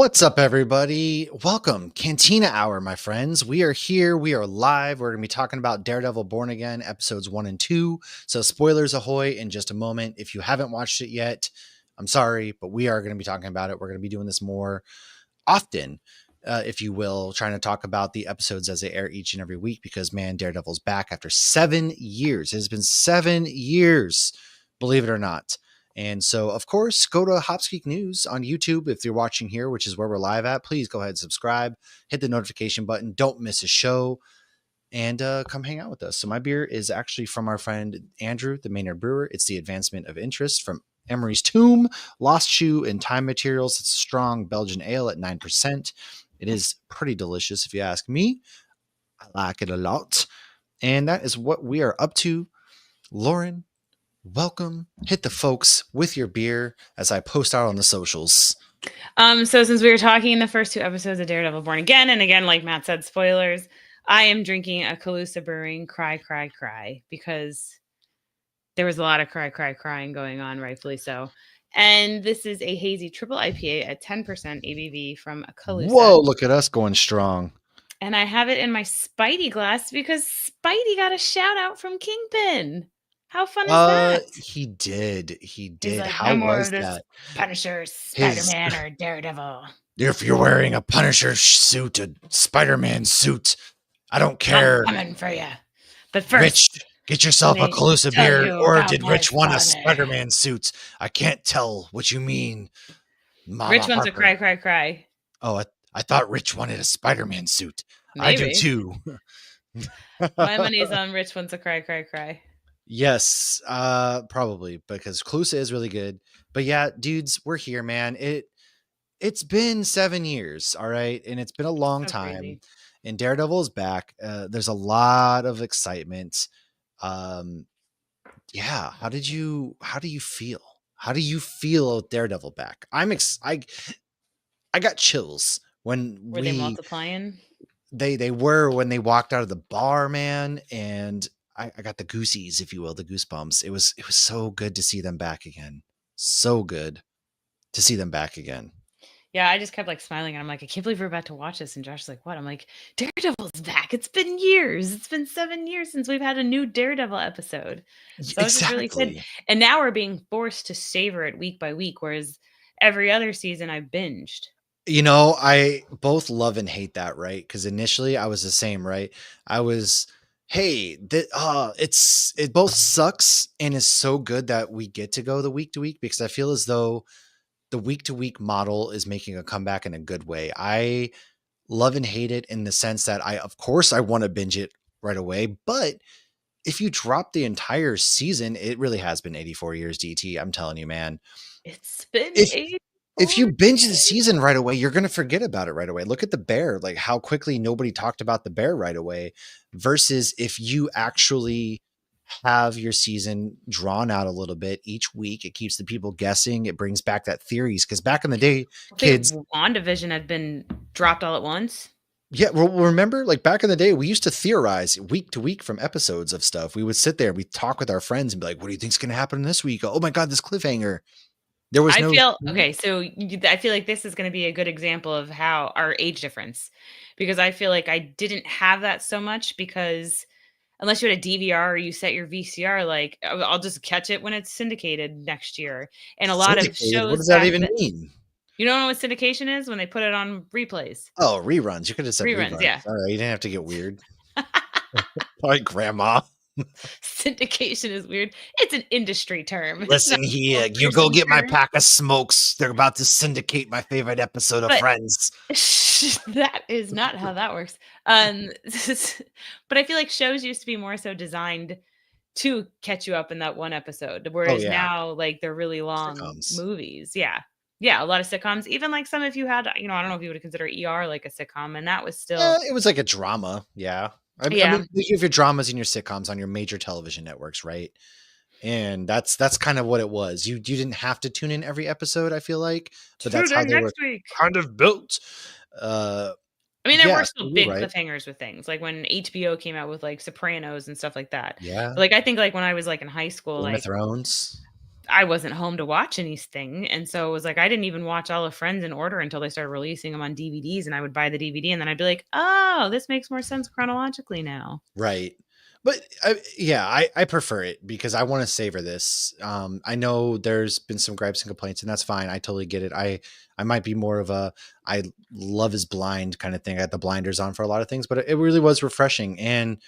What's up, everybody? Welcome, Cantina Hour, my friends. We are here. We are live. We're going to be talking about Daredevil Born Again, episodes 1 and 2. So, spoilers ahoy in just a moment. If you haven't watched it yet, I'm sorry, but we are going to be talking about it. We're going to be doing this more often, if you will, trying to talk about the episodes as they air each and every week because, man, Daredevil's back after 7 years. It has been 7 years, believe it or not. And so, of course, go to Hopsgeek News on YouTube if you're watching here, which is where we're live at. Please go ahead and subscribe, hit the notification button. Don't miss a show, and come hang out with us. So my beer is actually from our friend Andrew, the Maynard Brewer. It's the Advancement of Interest from Emery's Tomb, Lost Shoe, and Time Materials. It's a strong Belgian ale at 9%. It is pretty delicious, if you ask me. I like it a lot. And that is what we are up to. Lauren, welcome. Hit the folks with your beer as I post out on the socials. So since we were talking in the first two episodes of Daredevil Born Again, and again, like Matt said, spoilers, I am drinking a Calusa Brewing Cry, Cry, Cry, because there was a lot of crying going on, rightfully so. And this is a hazy triple IPA at 10% ABV from Calusa. Whoa, look at us going strong. And I have it in my Spidey glass because Spidey got a shout out from Kingpin. How fun is that? He did. He's like, how was that? Punisher, Spider-Man, or Daredevil. If you're wearing a Punisher suit, a Spider-Man suit, I don't care. I'm coming for you. But first, Rich, get yourself a Calusa beer, or did Rich want a Spider-Man suit? I can't tell what you mean. Mama Rich wants a cry, cry, cry. Oh, I thought Rich wanted a Spider-Man suit. Maybe. I do too. My money's on Rich wants a cry, cry, cry. Yes, probably, because Calusa is really good. But yeah, dudes, we're here, man. It's been 7 years, all right, and it's been a long time. Crazy. And Daredevil is back. There's a lot of excitement. Yeah, how do you feel? How do you feel Daredevil back? I got chills when were they multiplying? They were when they walked out of the bar, man, and I got the goosies, if you will, the goosebumps. It was so good to see them back again. So good to see them back again. Yeah, I just kept like smiling and I'm like, I can't believe we're about to watch this. And Josh's like, what? I'm like, Daredevil's back. It's been years. It's been 7 years since we've had a new Daredevil episode. So it's just really excited. And now we're being forced to savor it week by week, whereas every other season I binged. You know, I both love and hate that, right? Because initially I was the same, right? I was, hey, it both sucks and is so good that we get to go the week to week, because I feel as though the week to week model is making a comeback in a good way. I love and hate it in the sense that of course I want to binge it right away, but if you drop the entire season, it really has been 84 years, DT. I'm telling you, man. It's been 84 if you binge the season right away, you're going to forget about it right away. Look at the Bear, like how quickly nobody talked about the Bear right away, versus if you actually have your season drawn out a little bit each week. It keeps the people guessing. It brings back that theories, because back in the day, kids, WandaVision had been dropped all at once. Yeah, well, remember, like back in the day, we used to theorize week to week from episodes of stuff. We would sit there, we'd talk with our friends and be like, what do you think's going to happen this week? Oh my God, this cliffhanger. There was okay, so I feel like this is going to be a good example of how our age difference, because I feel like I didn't have that so much, because unless you had a DVR or you set your VCR, like I'll just catch it when it's syndicated next year. And a lot of shows. What does that even mean? You don't know what syndication is? When they put it on replays. Oh, reruns. You could have said reruns. Yeah. All right, you didn't have to get weird. Like grandma. Syndication is weird. It's an industry term. Listen here, you go get my pack of smokes. They're about to syndicate my favorite episode of Friends. That is not how that works. But I feel like shows used to be more so designed to catch you up in that one episode, whereas now, like, they're really long movies. Yeah, a lot of sitcoms. Even like some, if you had, I don't know if you would consider ER like a sitcom, and that was still. It was like a drama. Yeah. I mean, you have your dramas and your sitcoms on your major television networks, right? And that's kind of what it was. You didn't have to tune in every episode, I feel like, but that's how they were kind of built. I mean, there were still big cliffhangers with things, like when HBO came out with like Sopranos and stuff like that. Yeah. Like I think like when I was like in high school, Game of Thrones. I wasn't home to watch anything, and so it was like I didn't even watch all of Friends in order until they started releasing them on DVDs, and I would buy the DVD, and then I'd be like, "Oh, this makes more sense chronologically now." Right. But yeah, I prefer it because I want to savor this. I know there's been some gripes and complaints, and that's fine. I totally get it. I might be more of a I love is blind kind of thing. I had the blinders on for a lot of things, but it really was refreshing. And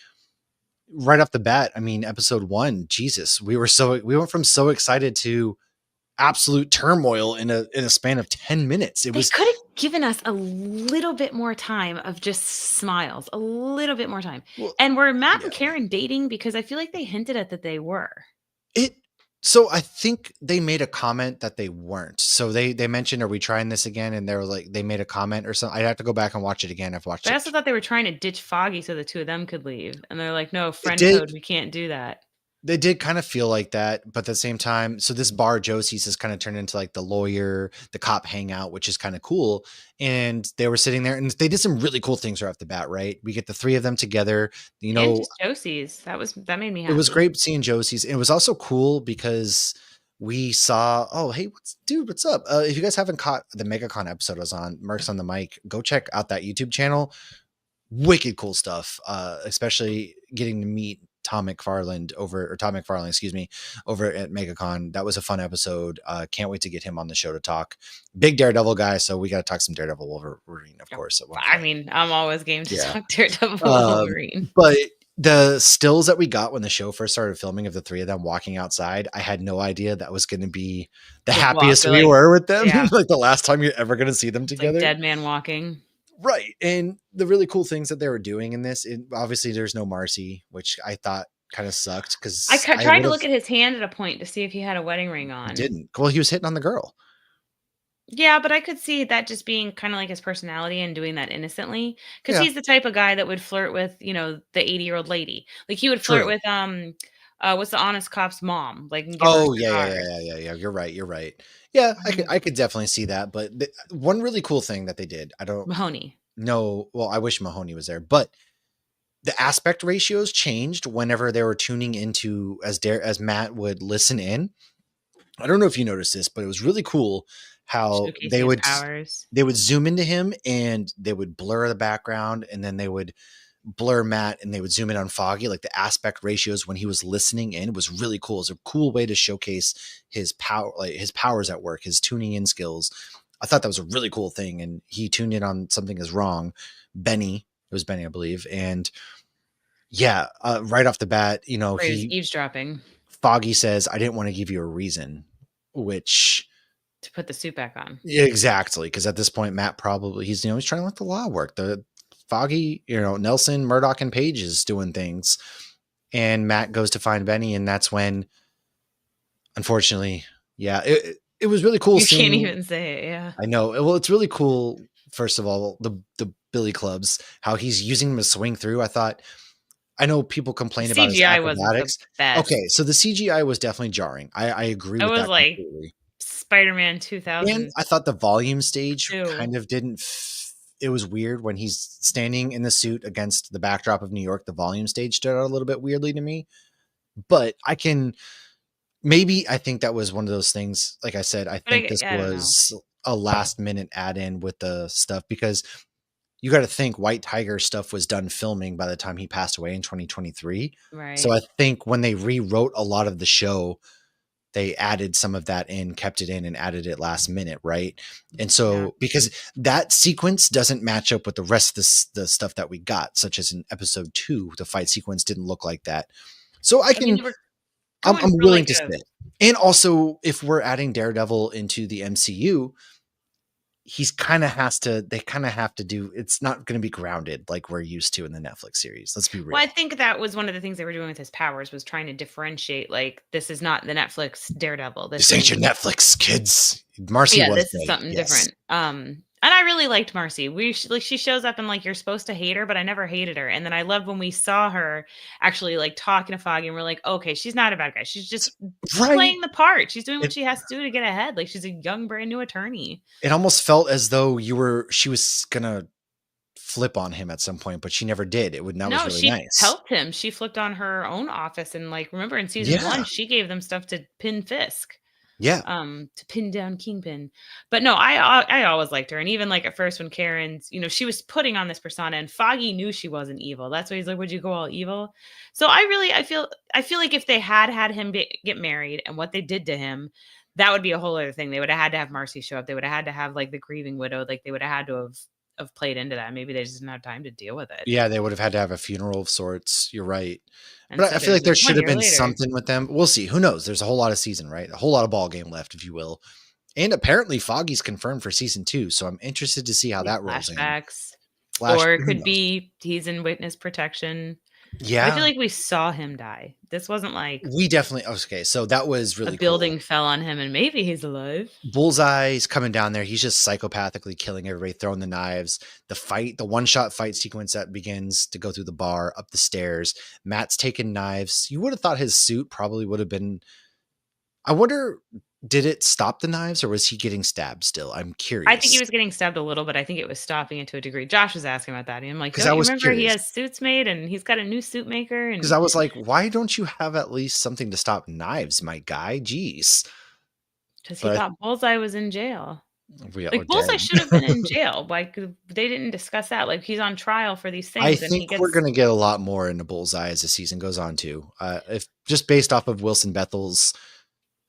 right off the bat, I mean, episode 1, Jesus, we went from so excited to absolute turmoil in a span of 10 minutes. It They was could have given us a little bit more time of just smiles, a little bit more time. well, And were Matt yeah. and Karen dating? Because I feel like they hinted at that they were. It so I think they made a comment that they weren't. So they mentioned, "Are we trying this again?" And they were like, they made a comment or something. I'd have to go back and watch it again. I've watched But I it. also thought they were trying to ditch Foggy so the two of them could leave. And they're like, "No, It friend did code, we can't do that." they did kind of feel like that, but at the same time, so this bar Josie's has kind of turned into like the lawyer, the cop hangout, which is kind of cool. And they were sitting there and they did some really cool things right off the bat, right? We get the three of them together. You And know, just Josie's. That made me it was happy. great seeing Josie's. It was also cool because we saw, oh, hey, what's up? If you guys haven't caught the MegaCon episode I was on, Mercs on the Mic, go check out that YouTube channel. Wicked cool stuff. Especially getting to meet Tom McFarland, excuse me, over at MegaCon. That was a fun episode. Can't wait to get him on the show to talk. Big Daredevil guy, so we got to talk some Daredevil Wolverine, of Yep. course, at one I point. mean, I'm always game to Yeah. talk Daredevil Wolverine. But the stills that we got when the show first started filming of the three of them walking outside, I had no idea that was going to be the The walk, happiest or we like, were with them. yeah, Like the last time you're ever going to see them it's like together. dead man walking. Right. And the really cool things that they were doing in this, obviously there's no Marcy, which I thought kind of sucked I because I tried would to have, look at his hand at a point to see if he had a wedding ring he on. didn't. Well, he was hitting on the girl. Yeah, but I could see that just being kinda like his personality and doing that innocently, because Yeah, he's the type of guy that would flirt with, the 80-year-old lady. Like, he would flirt true. with, what's the honest cop's mom, like, and give her Oh yeah, yeah, cigars. yeah, yeah, yeah, yeah. You're right. You're right. Yeah, Mhm. I could definitely see that. But one really cool thing that they did, I don't Mahoney. know. Well, I wish Mahoney was there, but the aspect ratios changed whenever they were tuning into as Matt would listen in. I don't know if you noticed this, but it was really cool how Showcasing his powers. they would zoom into him and they would blur the background and then they would blur Matt and they would zoom in on Foggy. Like the aspect ratios when he was listening in was really cool. It's a cool way to showcase his power, like his powers at work, his tuning in skills. I thought that was a really cool thing. And he tuned in on something is wrong. It was Benny, I believe. And yeah, right off the bat, For his eavesdropping Foggy says, "I didn't want to give you a reason," which to put the suit back on. exactly, because at this point, Matt probably he's trying to let the law work. The Foggy, Nelson, Murdoch, and Page is doing things, and Matt goes to find Benny, and that's when, unfortunately, yeah, it was really cool You can't seeing. even say it, yeah. I know. Well, it's really cool. First of all, the Billy Clubs, how he's using them to swing through. I know people The complain about his CGI wasn't the acrobatics. best. Okay, so the CGI was definitely jarring. I agree It with was that like completely. Spider-Man And 2002. I thought the volume stage kind of didn't it was weird when he's standing in the suit against the backdrop of New York. The volume stage stood out a little bit weirdly to me. But I think that was one of those things. Like I said, I But think this I don't know. was a last minute add in with the stuff because you got to think White Tiger stuff was done filming by the time he passed away in 2023. So Right. I think when they rewrote a lot of the show, they added some of that in, kept it in, and added it last minute, right? And Yeah. so because that sequence doesn't match up with the rest of the stuff that we got, such as in episode 2, the fight sequence didn't look like that. So I mean, they were going I'm for, willing like, to a sit. And also, if we're adding Daredevil into the MCU, they kind of have to do, it's not going to be grounded like we're used to in the Netflix series. Let's be well, I real. think that was one of the things they were doing with his powers was trying to differentiate, like, this is not the Netflix Daredevil. This This ain't is your Netflix, kids. Marcy Yeah, was this is great. something Yes. different. And I really liked Marcy. Like, she shows up and, like, you're supposed to hate her, but I never hated her. And then I loved when we saw her actually, like, talking to Foggy and we're like, okay, she's not a bad guy. She's just Right. playing the part. She's doing what It she has to do to get ahead. Like, she's a young, brand new attorney. it almost felt as though she was gonna flip on him at some point, but she never did. That was No, really she nice. helped him. She flipped on her own office and, like, remember in season Yeah. 1, she gave them stuff to pin Fisk. Yeah. To pin down Kingpin. But no, I always liked her. And even like at first when Karen's, she was putting on this persona and Foggy knew she wasn't evil. That's why he's like, would you go all evil? So I feel like if they had him get married and what they did to him, that would be a whole other thing. They would have had to have Marcy show up. They would have had to have like the grieving widow. Like they would have had to have played into that. Maybe they just didn't have time to deal with it. Yeah, they would have had to have a funeral of sorts. You're right. And But so I feel there's like there like should one have year been later, something with them. We'll see. Who knows? There's a whole lot of season, right? A whole lot of ball game left, if you will. And apparently Foggy's confirmed for season 2, so I'm interested to see how maybe that rolls in. flashbacks. Flash, Or it who could knows? be he's in witness protection. But I feel Yeah, like we saw him die. This wasn't like we definitely okay, so that was a really cool. building fell on him and maybe he's alive. Bullseye's coming down there. He's just psychopathically killing everybody, throwing the knives. The one-shot fight sequence that begins to go through the bar, up the stairs. Matt's taking knives. You would have thought his suit probably would have been. I wonder, did it stop the knives or was he getting stabbed still? I'm I think he curious was getting stabbed a little, but I think it was stopping it to a degree. Josh was asking about that. And I'm like, because don't I you was remember he curious. has suits made and he's got a new suit maker? Because And I was like, why don't you have at least something to stop knives, my guy? Jeez. because he But thought Bullseye was in jail. we are Like Bullseye dead. should have been in jail. Like they didn't discuss that. Like he's on trial for these I things and he think we're gets going to get a lot more into Bullseye as the season goes on, too. If just based off of Wilson Bethel's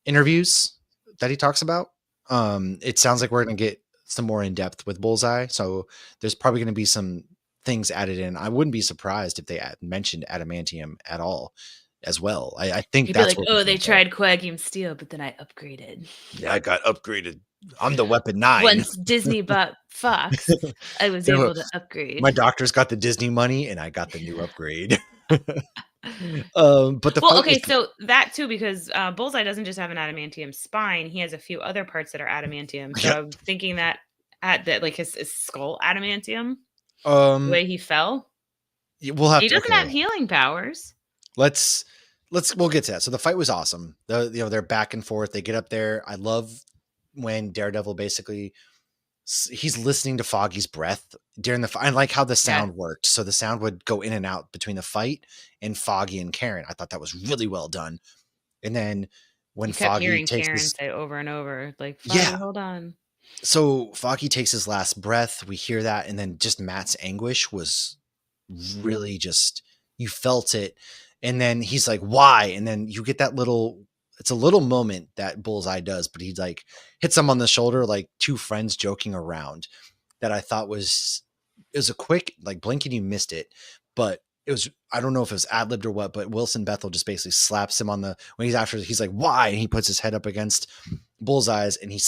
interviews that he talks about, it sounds like we're going to get some more in depth with Bullseye. So there's probably going to be some things added in. I wouldn't be surprised if they mentioned adamantium at all as well. I think he'd be that's like, where we're oh, they going to go. tried coaguing steel, but then I upgraded. Yeah, I got upgraded. I'm the Weapon 9. Once Disney bought Fox, I was You know, able to upgrade. my doctor's got the Disney money and I got the new upgrade. But the Well, fight was okay, so that too, because Bullseye doesn't just have an adamantium spine; he has a few other parts that are adamantium. So yep. I'm thinking that at that, like his skull adamantium, the Um way he fell. we'll have He to doesn't have healing powers. let's we'll get to that. So the fight was awesome. They're back and forth. They get up there. I love when Daredevil basically he's listening to Foggy's breath during the fight. I like how the Yeah, sound worked. So the sound would go in and out between the fight and Foggy and Karen. I thought that was really well done. And then when you kept Foggy hearing takes Karen his say over and over, like, yeah, "Foggy, hold on." so Foggy takes his last breath. We hear that, and then just Matt's anguish was really just you felt it. And then he's like, "Why?" And then you get that little. It's a little moment that Bullseye does, but he like hits him on the shoulder, like two friends joking around. That I thought was it was a quick like blink and you missed it, but it was I don't know if it was ad libbed or what, but Wilson Bethel just basically slaps him on the when he's after he's like why, and he puts his head up against Bullseye's and he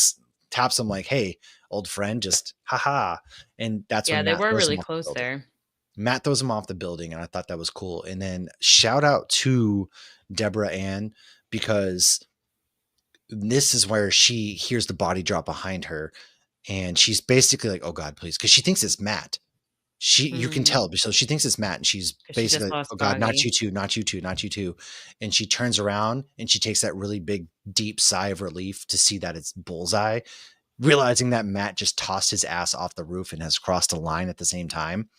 taps him like, hey, old friend, just haha. And that's Yeah, when they Matt were throws really him off the close building. there. Matt throws him off the building, and I thought that was cool. And then shout out to Deborah Ann because this is where she hears the body drop behind her, and she's basically like, "Oh God, please," because she thinks it's Matt. You can Mm, tell, so she thinks it's Matt, and she's 'cause she basically just like, lost "Oh God, not Foggy. you too, not you too, not you too," and she turns around and she takes that really big, deep sigh of relief to see that it's Bullseye, realizing that Matt just tossed his ass off the roof and has crossed a line at the same time.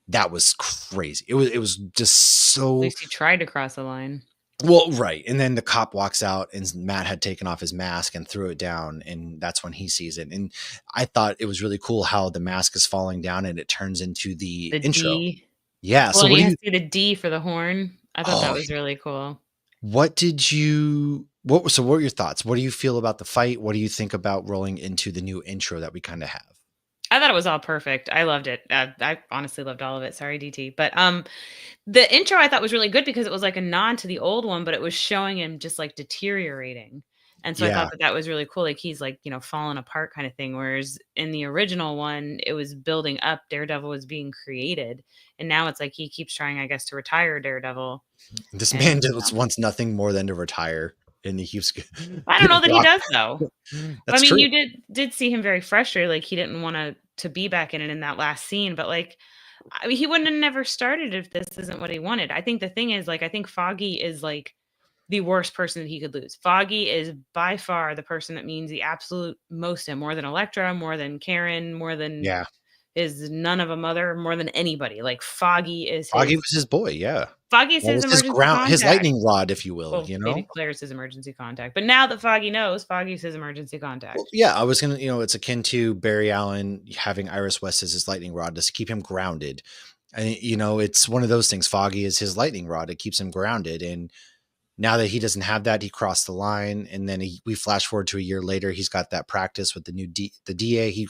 That was crazy. It was just At so least he tried to cross the line. well, right. And then the cop walks out and Matt had taken off his mask and threw it down. And that's when he sees it. And I thought it was really cool how the mask is falling down and it turns into the The intro. D. Yeah. Well, So and what you do you, see the D for the horn. I thought that oh, was really cool. so what were your thoughts? What do you feel about the fight? What do you think about rolling into the new intro that we kind of have? I thought it was all perfect. I loved it. I honestly loved all of it. Sorry, DT. But the intro I thought was really good because it was like a nod to the old one, but it was showing him just like deteriorating. And so I thought Yeah. that that was really cool. Like he's like, falling apart kind of thing. Whereas in the original one, it was building up. Daredevil was being created. And now it's like he keeps trying, I guess, to retire Daredevil. This man And wants nothing more than to retire. And he keeps I don't know getting that he rocked. does though. I That's mean, true. you did see him very frustrated, like he didn't want to be back in it in that last scene, but like I mean, he wouldn't have never started if this isn't what he wanted. I think the thing is, like, I think Foggy is like the worst person that he could lose. Foggy is by far the person that means the absolute most to him, more than Elektra, more than Karen, more than Yeah. is none of a mother more than anybody. Like Foggy is Foggy his was his boy, yeah. Foggy's That his was his emergency his contact. lightning rod, if you will, Well, you maybe know? Claire's his emergency contact. But now that Foggy knows, Foggy's his emergency Well, contact. yeah, I was gonna, it's akin to Barry Allen having Iris West as his lightning rod to keep him grounded. And it's one of those things. Foggy is his lightning rod; it keeps him grounded. And now that he doesn't have that, he crossed the line. And then we flash forward to a year later. He's got that practice with the new the DA. He,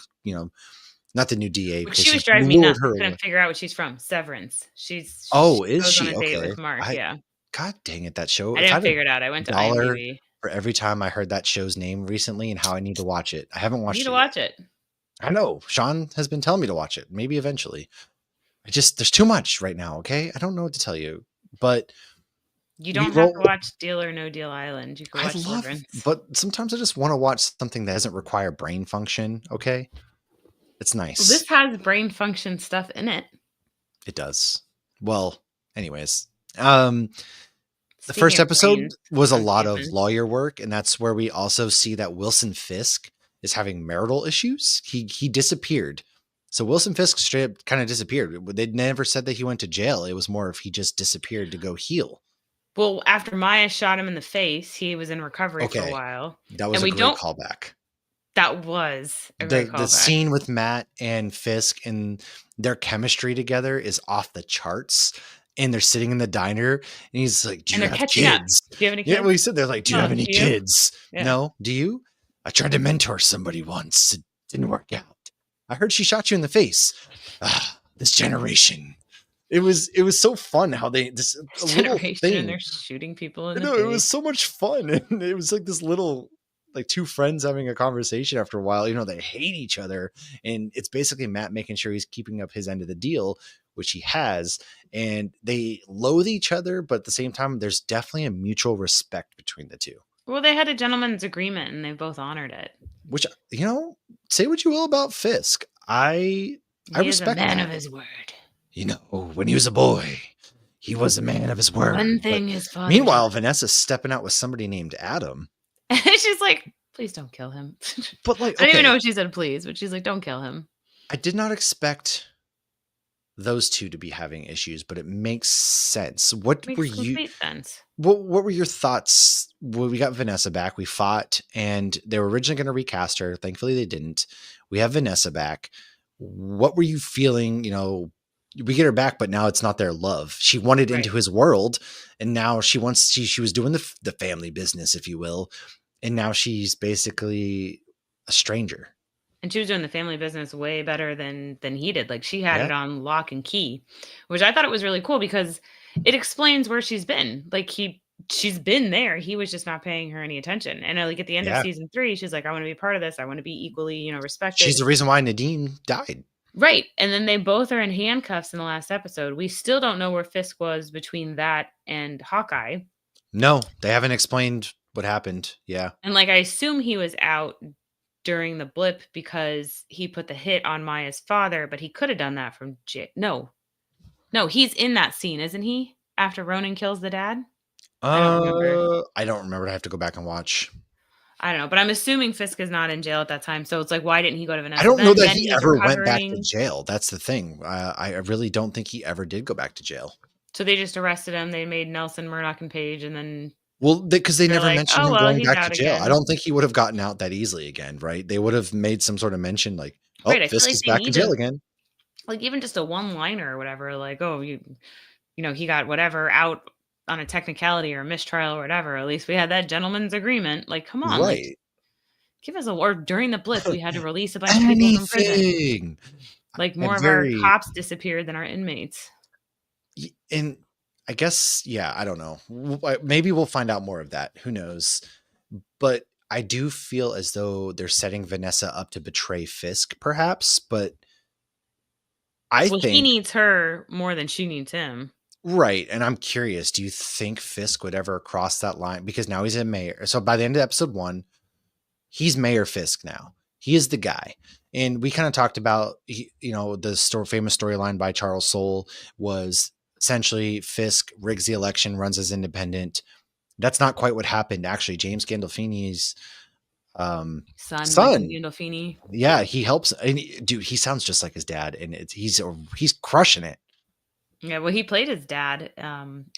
not the new DA Which because she was she driving me lured nuts. her I away. couldn't figure out what she's from. Severance. She Oh, is goes on she a date okay? with Mark. Yeah. God dang it, that show! I If I didn't had a figure it out. I went to dollar IMDb. for every time I heard that show's name recently and how I need to watch it, I haven't You need watched to it yet. watch it. I know Sean has been telling me to watch it. Maybe eventually. There's too much right now. Okay, I don't know what to tell you, but You we don't have to roll. watch Deal or No Deal Island. You could I watch love, Severance. but sometimes I just want to watch something that doesn't require brain function. Okay, it's Well, nice. this has brain function stuff in it. It does. Well, anyways, the Speaking first of episode brains was a of lot of humans. lawyer work, and that's where we also see that Wilson Fisk is having marital issues. He disappeared. So Wilson Fisk straight up kind of disappeared. They never said that he went to jail. It was more if he just disappeared to go heal. Well, after Maya shot him in the face, he was in recovery for a Okay, while. that was And a we great don't callback. that was a great The callback. scene with Matt and Fisk and their chemistry together is off the charts. And they're sitting in the diner, and he's like, "Do And you they're have catching up. kids?" Do you have any Yeah, kids? well, he said they're like, "Do you Oh, have any do you? kids?" Yeah. No. Do you? I tried to mentor somebody once. It didn't work out. I heard she shot you in the face. This generation. It was so fun how this a little Generation and thing. they're shooting people in the No, it was face. so much fun, and it was like this little, like, two friends having a conversation after a while. They hate each other, and it's basically Matt making sure he's keeping up his end of the deal, which he has, and they loathe each other, but at the same time, there's definitely a mutual respect between the two. Well, they had a gentleman's agreement and they both honored it. Which, say what you will about Fisk, I He is a respect man that. of his word. When he was a boy, he was a man of his word. One But thing his father meanwhile, taught. Vanessa's stepping out with somebody named Adam. She's like, please don't kill him. But, like, I don't even okay, know if she said please, but she's like, don't kill him. I did not expect those two to be having issues, but it makes sense. What were Makes you? complete sense. What were your thoughts when we got Vanessa back? We fought, and they were originally going to recast her. Thankfully, they didn't. We have Vanessa back. What were you feeling? We get her back, but now it's not their love. She wanted Right. into his world, and now she wants. She was doing the family business, if you will, and now she's basically a stranger. And she was doing the family business way better than he did. Like she had Yeah. it on lock and key, which I thought it was really cool because it explains where she's been. Like she's been there. He was just not paying her any attention. And like at the end of Yeah. season 3, she's like, I want to be part of this. I want to be equally, respected. She's the reason why Nadine died. Right. And then they both are in handcuffs in the last episode. We still don't know where Fisk was between that and Hawkeye. No, they haven't explained what happened. Yeah. And like I assume he was out during the blip because he put the hit on Maya's father, but he could have done that from No, he's in that scene, isn't he? After Ronan kills the dad? I don't remember. I don't remember. I have to go back and watch. I don't know, but I'm assuming Fisk is not in jail at that time. So it's like, why didn't he go to Vanessa? I don't know that Then he he's ever went back to recovering. jail. That's the thing. I really don't think he ever did go back to jail. So they just arrested him. They made Nelson, Murdoch, and Page, and then Well, because they they're never like, mentioned oh, him well, going he's back to out jail. I again. don't think he would have gotten out that easily again, right? They would have made some sort of mention like, oh, Right, I feel Fisk like is they back in need jail to, again. like even just a one-liner or whatever, like, oh, he got whatever out on a technicality or a mistrial or whatever. At least we had that gentleman's agreement. Like, come on, like Right. give us or during the blip, we had to release a bunch of people from prison. Anything. Like And more of our cops disappeared than our inmates. And I guess, yeah, I don't know. Maybe we'll find out more of that. Who knows? But I do feel as though they're setting Vanessa up to betray Fisk, perhaps. But I think he needs her more than she needs him. Right. And I'm curious, do you think Fisk would ever cross that line? Because now he's a mayor. So by the end of episode 1, he's Mayor Fisk now. He is the guy. And we kind of talked about, the famous storyline by Charles Soule was essentially Fisk rigs the election, runs as independent. That's not quite what happened. Actually, James Gandolfini's Son Michael son. Gandolfini. Yeah, he helps. And dude, he sounds just like his dad, and he's crushing it. Yeah, well, he played his dad, He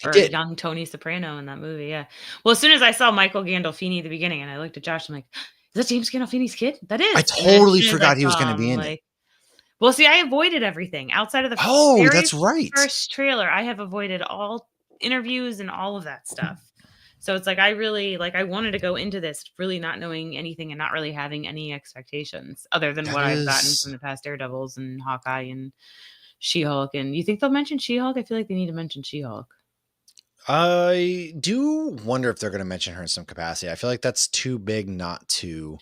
or did. young Tony Soprano in that movie, yeah. Well, as soon as I saw Michael Gandolfini at the beginning and I looked at Josh, I'm like, "Is that James Gandolfini's kid? That I is." And then as totally soon as I forgot he was saw going to be him, in it. like well, see, I avoided everything outside of the Oh, very that's right. first trailer. I have avoided all interviews and all of that stuff. So it's like I really I wanted to go into this really not knowing anything and not really having any expectations other than That what I've gotten is. from the past Daredevils and Hawkeye and She-Hulk. And you think they'll mention She-Hulk? I feel like they need to mention She-Hulk. I do wonder if they're going to mention her in some capacity. I feel like that's too big not to.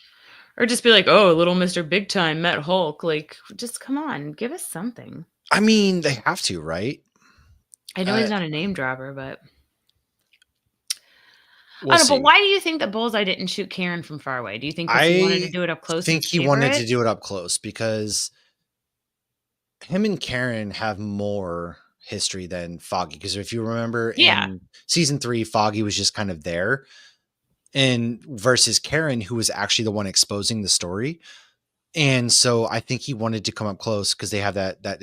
Or just be like, "Oh, little Mr. Big Time met Hulk." Like, just come on, give us something. I mean, they have to, right? I know Uh, he's not a name dropper, but I we'll don't know, but see. why do you think that Bullseye didn't shoot Karen from far away? Do you think because he wanted to I do it up close and think he savor wanted to it? do it up close because him and Karen have more history than Foggy. Because if you remember Yeah, in season 3, Foggy was just kind of there, and versus Karen, who was actually the one exposing the story. And so I think he wanted to come up close because they have he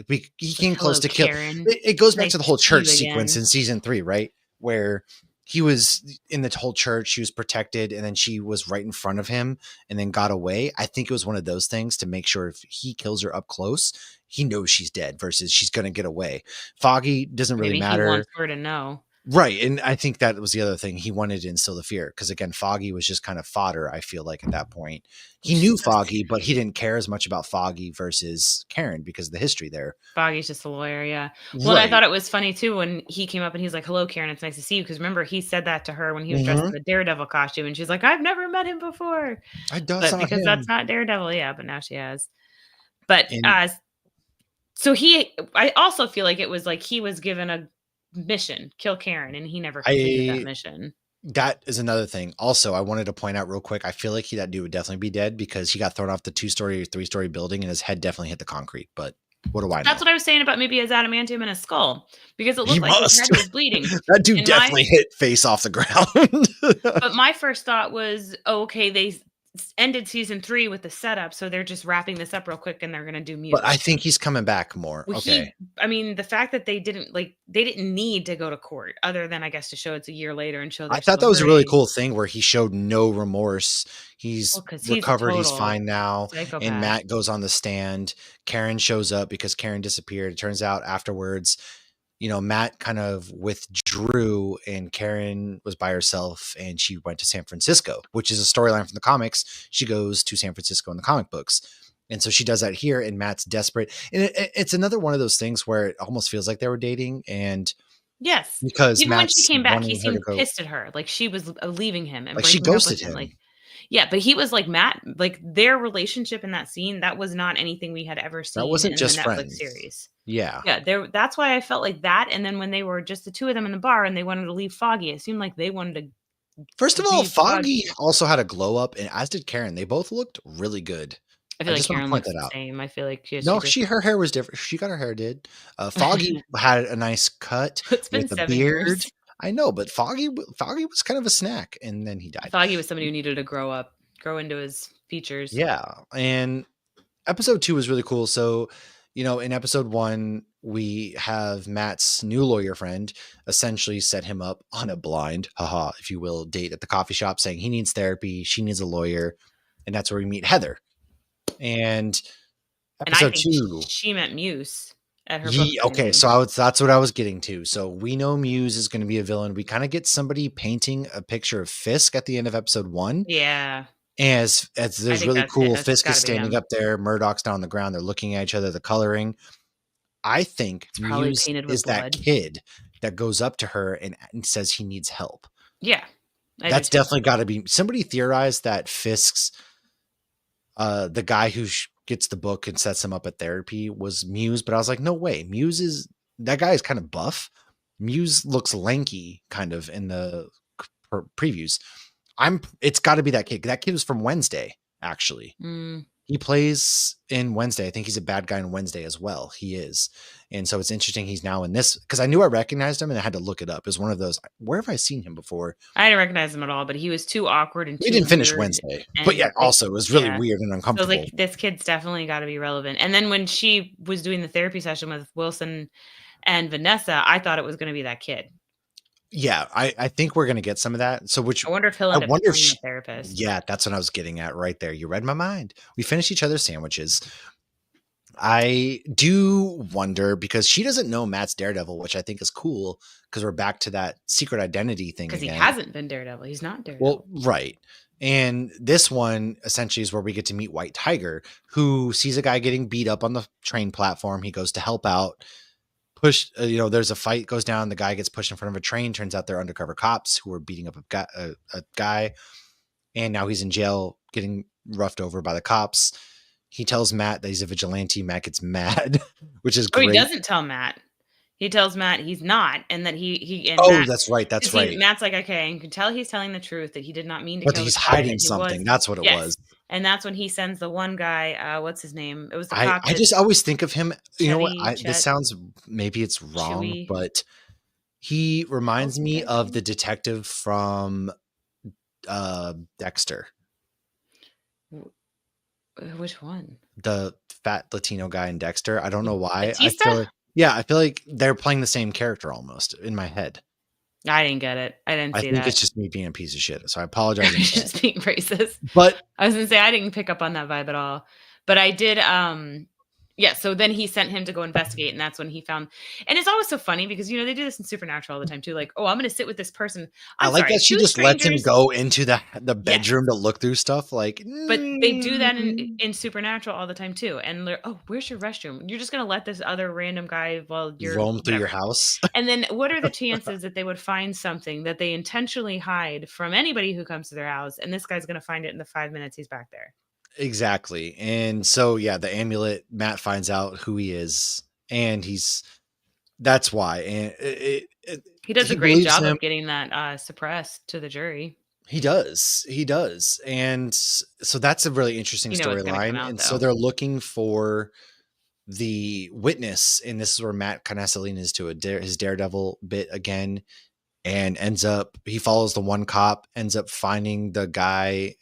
like, came close "Hello, to kill. Karen. It goes back Nice to the to whole see church you sequence again." in season 3, right? Where he was in the whole church, she was protected, and then she was right in front of him and then got away. I think it was one of those things to make sure if he kills her up close, he knows she's dead versus she's going to get away. Foggy doesn't really Maybe he matter. wants her to know. Right, and I think that was the other thing. He wanted to instill the fear because, again, Foggy was just kind of fodder, I feel like, at that point. He Which is knew so Foggy, but he silly. didn't care as much about Foggy versus Karen because of the history there. Foggy's just a lawyer, yeah. Well, and I Right. thought it was funny too when he came up and he's like, "Hello, Karen, it's nice to see you." Because remember, he said that to her when he was dressed Mhm. in the Daredevil costume, and she's like, "I've never met him before." That's But not because that's him. not Daredevil, yeah, but now she has. But, And so I also feel like it was like he was given a mission, kill Karen, and he never completed that I mission. that is another thing. Also, I wanted to point out real quick, I feel like that dude would definitely be dead because he got thrown off the 2-story or 3-story building and his head definitely hit the concrete, but what do I That's know? what I was saying about maybe his adamantium in his skull, because it He looked like his must. head was bleeding. That dude And my definitely hit face off the ground. But my first thought was, "Oh, okay, they ended season 3 with the setup, so they're just wrapping this up real quick and they're gonna do But I Muse." think he's coming back more. Well, Okay. I mean, the fact that they didn't need to go to court other than, I guess, to show it's a year later and show I they're thought still that was a really hurting. cool thing where he showed no remorse. He's Well, because he's a recovered, he's total fine now, and psychopath. Matt goes on the stand. Karen shows up because Karen disappeared. It turns out afterwards, Matt kind of withdrew and Karen was by herself and she went to San Francisco, which is a storyline from the comics. She goes to San Francisco in the comic books. And so she does that here, and Matt's desperate. And it's another one of those things where it almost feels like they were dating, and Yes. because Even when she Matt's came back, he wanting her to seemed go, pissed at her, like she was, leaving him and like she breaking up with ghosted him, like him. yeah, but he was like Matt like, their relationship in that scene, that was not anything we had ever That seen wasn't in the just Netflix friends. series. Yeah. Yeah, that's why I felt like that, and then when they were just the 2 of them in the bar and they wanted to leave Foggy, it seemed like they wanted to First of all, leave Foggy Foggy. also had a glow up, and as did Karen. They both looked really good. I I feel like just want to Karen point looks that the out. same. I feel like she No, just her hair was different. She got her hair did. Foggy had a nice cut it's been with a 7 years. beard. I know, but Foggy was kind of a snack, and then he died. Foggy was somebody who needed to grow up, grow into his features. Yeah, and episode 2 was really cool. So, in episode 1, we have Matt's new lawyer friend essentially set him up on a blind, haha, if you will, date at the coffee shop, saying he needs therapy, she needs a lawyer, and that's where we meet Heather. And And I episode think 2, she meant Muse at her book okay, signing. so that's what I was getting to. So we know Muse is going to be a villain. We kind of get somebody painting a picture of Fisk at the end of episode 1. Yeah, As I there's think really that's it. cool. That's Fisk is gotta be standing him. up there, Murdoch's down on the ground. They're looking at each other, the coloring. I think It's probably Muse painted with is that blood. kid that goes up to her and says he needs help. Yeah, I do That's too. definitely got to be somebody theorized that Fisk's the guy who gets the book and sets him up at therapy was Muse, but I was like, no way. That guy is kind of buff. Muse looks lanky kind of in the previews. It's got to be that kid. That kid was from Wednesday, actually. Mm. He plays in Wednesday. I think he's a bad guy in Wednesday as well. He is. And so it's interesting he's now in this because I knew I recognized him and I had to look it up. It was one of those, where have I seen him before? I didn't recognize him at all, but he was too awkward and We too didn't finish weird. Wednesday. But yeah, And like, also it was really yeah. weird and So I was uncomfortable. like, this kid's definitely got to be relevant. And then when she was doing the therapy session with Wilson and Vanessa, I thought it was going to be that kid. Yeah, I think we're gonna get some of that. So which I wonder if he'll I end up wonder if becoming she, the therapist. yeah, that's what I was getting at right there. You read my mind. We finished each other's sandwiches. I do wonder because she doesn't know Matt's Daredevil, which I think is cool because we're back to that secret identity thing Because he again. hasn't been Daredevil. He's not Daredevil. Well, right. And this one essentially is where we get to meet White Tiger, who sees a guy getting beat up on the train platform. He goes to help out. There's a fight goes down. The guy gets pushed in front of a train. Turns out they're undercover cops who are beating up a guy. And now he's in jail getting roughed over by the cops. He tells Matt that he's a vigilante. Matt gets mad, which is great. Oh, he doesn't tell Matt. He tells Matt he's not, and that Matt, that's right. That's right. Matt's like, okay, and can tell he's telling the truth that he did not mean to. But kill he's the guy, hiding something. That's what it was. And that's when he sends the one guy. What's his name? It was the cop. I just always think of him. You know what? This sounds, maybe it's wrong, but he reminds me of the detective from Dexter. Which one? The fat Latino guy in Dexter. I don't know why. Batista? I feel like they're playing the same character almost in my head. I didn't get it. I didn't see that. I think it's just me being a piece of shit. So I apologize. Just being racist. But I was going to say, I didn't pick up on that vibe at all. But I did. Yeah. So then he sent him to go investigate. And that's when he found. And it's always so funny because, they do this in Supernatural all the time too. Like, oh, I'm going to sit with this person. I like that she just lets him go into the bedroom to look through stuff. Like, but they do that in Supernatural all the time too. And they're, oh, where's your restroom? You're just going to let this other random guy while you're roam through your house. And then what are the chances that they would find something that they intentionally hide from anybody who comes to their house? And this guy's going to find it in the 5 minutes he's back there. Exactly. And so, yeah, the amulet, Matt finds out who he is, and that's why. And he does a great job of getting that suppressed to the jury. He does. And so that's a really interesting storyline. And so they're looking for the witness, and this is where Matt kind of has to lean into his Daredevil bit again, and he follows the one cop, ends up finding the guy,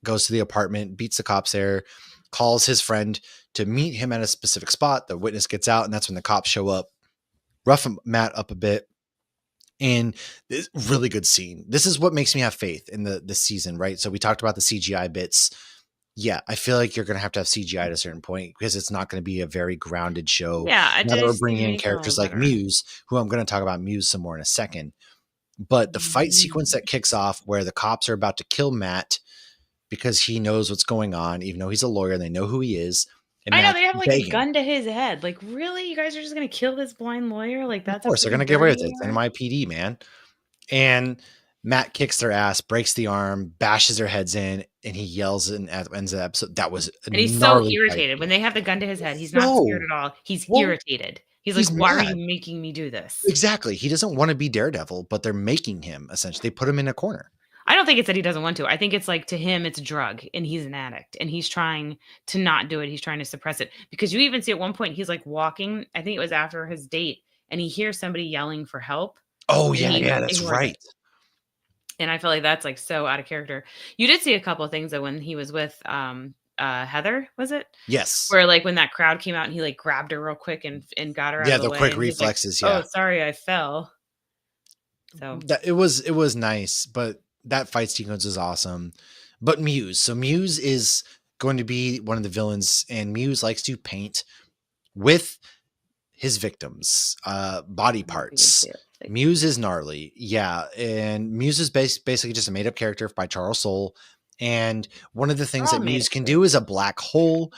goes to the apartment, beats the cops there, calls his friend to meet him at a specific spot. The witness gets out, and that's when the cops show up, rough Matt up a bit. And this really good scene. This is what makes me have faith in the season, right? So we talked about the CGI bits. Yeah, I feel like you're going to have CGI at a certain point because it's not going to be a very grounded show. Yeah, now we're bringing in characters like Muse, who I'm going to talk about Muse some more in a second. But the fight sequence that kicks off where the cops are about to kill Matt because he knows what's going on, even though he's a lawyer, they know who he is. And I know they have like a gun to his head. Like, really? You guys are just going to kill this blind lawyer? Like, that's, of course, they're going to get away with it. It's NYPD, man. And Matt kicks their ass, breaks the arm, bashes their heads in, and he yells and ends the episode. That was and he's so irritated when they have the gun to his head. He's not scared at all. He's irritated. He's like, why are you making me do this? Exactly. He doesn't want to be Daredevil, but they're making him, essentially. They put him in a corner. I don't think it's that he doesn't want to. I think it's like, to him, it's a drug, and he's an addict, and he's trying to not do it. He's trying to suppress it, because you even see at one point, he's like walking, I think it was after his date, and he hears somebody yelling for help. Oh yeah, that's right. And I feel like that's like so out of character. You did see a couple of things though when he was with Heather, was it? Yes. Where like when that crowd came out and he like grabbed her real quick and got her out of the way. Yeah, the quick reflexes. Like, oh, sorry, I fell. So it was nice, but that fight sequence is awesome. But Muse. So Muse is going to be one of the villains, and Muse likes to paint with his victims' body parts. Muse is gnarly. Yeah. And Muse is basically just a made up character by Charles Soule. And one of the things that Muse can do is a black hole,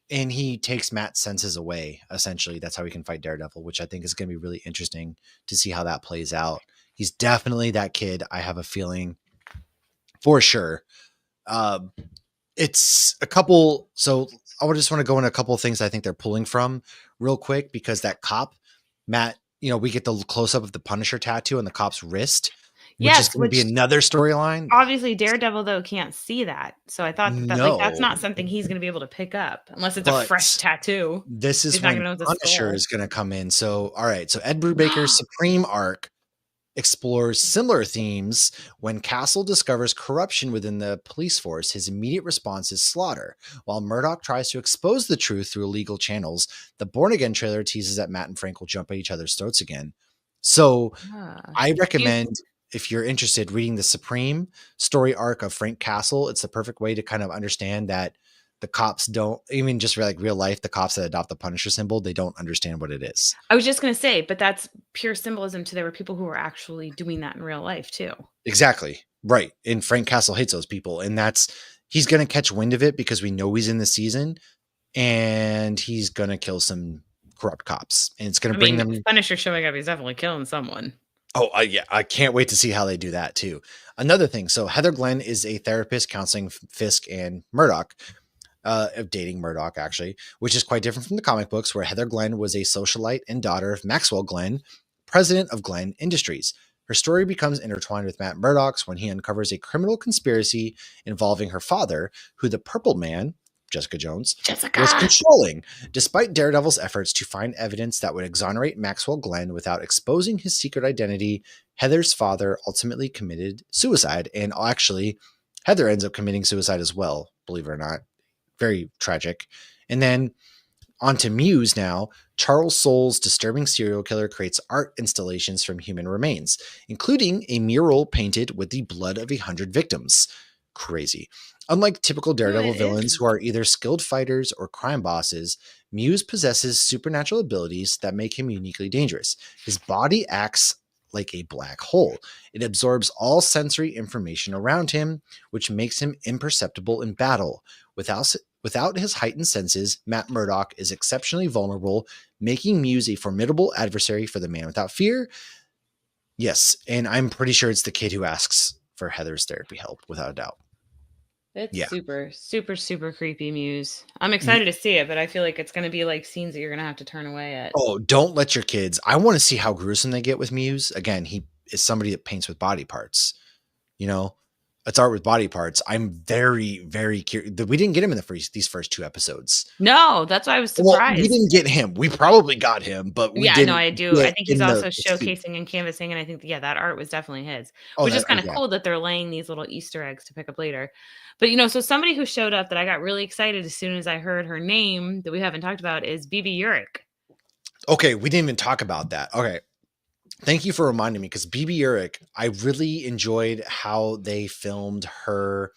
and he takes Matt's senses away. Essentially, that's how he can fight Daredevil, which I think is going to be really interesting to see how that plays out. He's definitely that kid. I have a feeling for sure. It's a couple. So I just want to go into a couple of things I think they're pulling from real quick, because that cop, Matt, we get the close up of the Punisher tattoo on the cop's wrist. which is Yes, going to be which another storyline. obviously Daredevil though can't see that. So I thought that like that's No, not something he's going to be able to pick up unless it's a but fresh tattoo. this is He's not going when to know it's a Punisher skull. is going to come in. So, all right. So Ed Brubaker's Supreme arc explores similar themes. When Castle discovers corruption within the police force, his immediate response is slaughter. While Murdoch tries to expose the truth through illegal channels, the Born Again trailer teases that Matt and Frank will jump at each other's throats again. So Ah. I Do you recommend, if you're interested, reading the Supreme story arc of Frank Castle. It's the perfect way to kind of understand that the cops don't, even just like real life, the cops that adopt the Punisher symbol, they don't understand what it is. I was just gonna say, but that's pure symbolism to there were people who were actually doing that in real life too. Exactly. Right. And Frank Castle hates those people. And he's going to catch wind of it because we know he's in the season, and he's going to kill some corrupt cops, and it's going I to bring mean, them. Punisher showing up, he's definitely killing someone. Oh, yeah. I can't wait to see how they do that too. Another thing. So Heather Glenn is a therapist counseling Fisk and Murdoch, of dating Murdoch, actually, which is quite different from the comic books, where Heather Glenn was a socialite and daughter of Maxwell Glenn, president of Glenn Industries. Her story becomes intertwined with Matt Murdoch's when he uncovers a criminal conspiracy involving her father, who the Purple Man, Jessica Jones, was Jessica. controlling. Despite Daredevil's efforts to find evidence that would exonerate Maxwell Glenn without exposing his secret identity, Heather's father ultimately committed suicide. And actually, Heather ends up committing suicide as well, believe it or not. Very tragic. And then on to Muse now. Charles Soule's disturbing serial killer creates art installations from human remains, including a mural painted with the blood of 100 victims. Crazy. Unlike typical Ooh, Daredevil it villains is. who are either skilled fighters or crime bosses, Muse possesses supernatural abilities that make him uniquely dangerous. His body acts like a black hole. It absorbs all sensory information around him, which makes him imperceptible in battle. Without his heightened senses, Matt Murdoch is exceptionally vulnerable, making Muse a formidable adversary for the Man Without Fear. Yes, and I'm pretty sure it's the kid who asks for Heather's therapy help, without a doubt. It's Yeah. super, super, super creepy Muse. I'm excited to see it, but I feel like it's gonna be like scenes that you're gonna have to turn away at. Oh, don't let your kids. I want to see how gruesome they get with Muse. Again, he is somebody that paints with body parts. You know, it's art with body parts. I'm very, very curious. We didn't get him in these first two episodes. No, that's why I was Well, we surprised. didn't get him. We probably got him, but we Yeah, no, didn't I do. I get think he's in also the suit. showcasing and canvassing, and I think, yeah, that art was definitely his, Oh, which is that kind of yeah. cool that they're laying these little Easter eggs to pick up later. But so somebody who showed up that I got really excited as soon as I heard her name that we haven't talked about is BB Urick. Okay, we didn't even talk about that. Okay. Thank you for reminding me, because BB Urick, I really enjoyed how they filmed her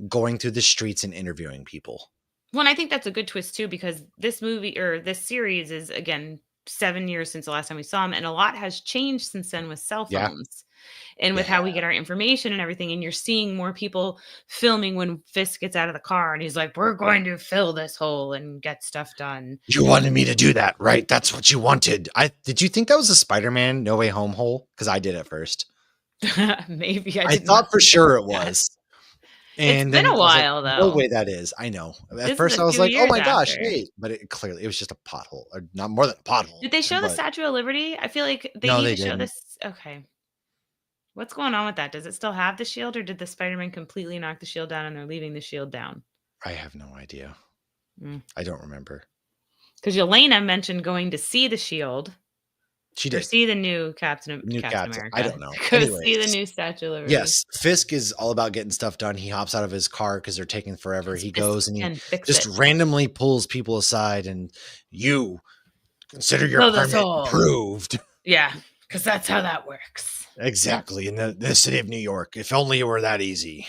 going through the streets and interviewing people. Well, and I think that's a good twist too, because this movie or this series is again 7 years since the last time we saw him, and a lot has changed since then with cell Yeah. phones and with Yeah. how we get our information and everything. And you're seeing more people filming when Fisk gets out of the car and he's like, "We're going to fill this hole and get stuff done." You wanted me to do that, right? That's what you wanted. Did you think that was a Spider-Man No Way Home hole? Because I did at first. Maybe I I did not thought for think sure it about that. was. It's And been then a I was like, while no though. way that is. I know. At This is first a I was few like, oh years my gosh, after. wait. But it was just a pothole. Or not more than a pothole. Did they show the But Statue of Liberty? I feel like they no, need they to show didn't. this. Okay. What's going on with that? Does it still have the shield, or did the Spider-Man completely knock the shield down and they're leaving the shield down? I have no idea. Because I don't remember. Yelena mentioned going to see the shield She or did. see the new Captain New Captain captain. I America. don't know. Go see the Anyways. new Statue of Liberty. Yes, Fisk is all about getting stuff done. He hops out of his car because they're taking forever. Because He Fisk goes and he can fix just it. randomly pulls people aside, and you consider your Blow the permit soul. approved. Yeah, because that's how that works. Exactly, in the city of New York. If only it were that easy.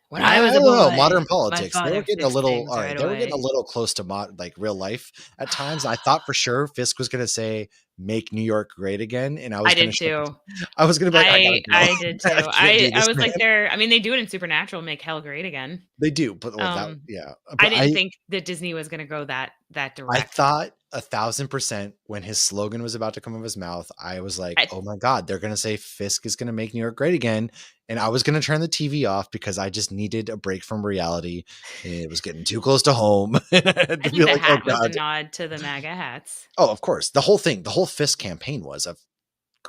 When I was I a don't know. boy, Modern my politics. They were father getting a fixed little. things All right right, they were getting a away. little close to like real life at times. I thought for sure Fisk was going to say "Make New York Great Again," and I I was going did to shut. too. I was going to be like, I gotta go. I did too. I can't do I this, was like, man. I mean, they do it in Supernatural, make hell great again. They do, but well, that Um, yeah. I But didn't think that Disney was gonna go that I direct. thought 1,000% when his slogan was about to come out of his mouth, I was like, I oh my God, they're going to say Fisk is going to make New York great again. And I was going to turn the TV off because I just needed a break from reality. It was getting too close to home. And I had I to be think the like, oh hat was a God. nod to the MAGA hats. Oh, of course. The whole thing, the whole Fisk campaign was a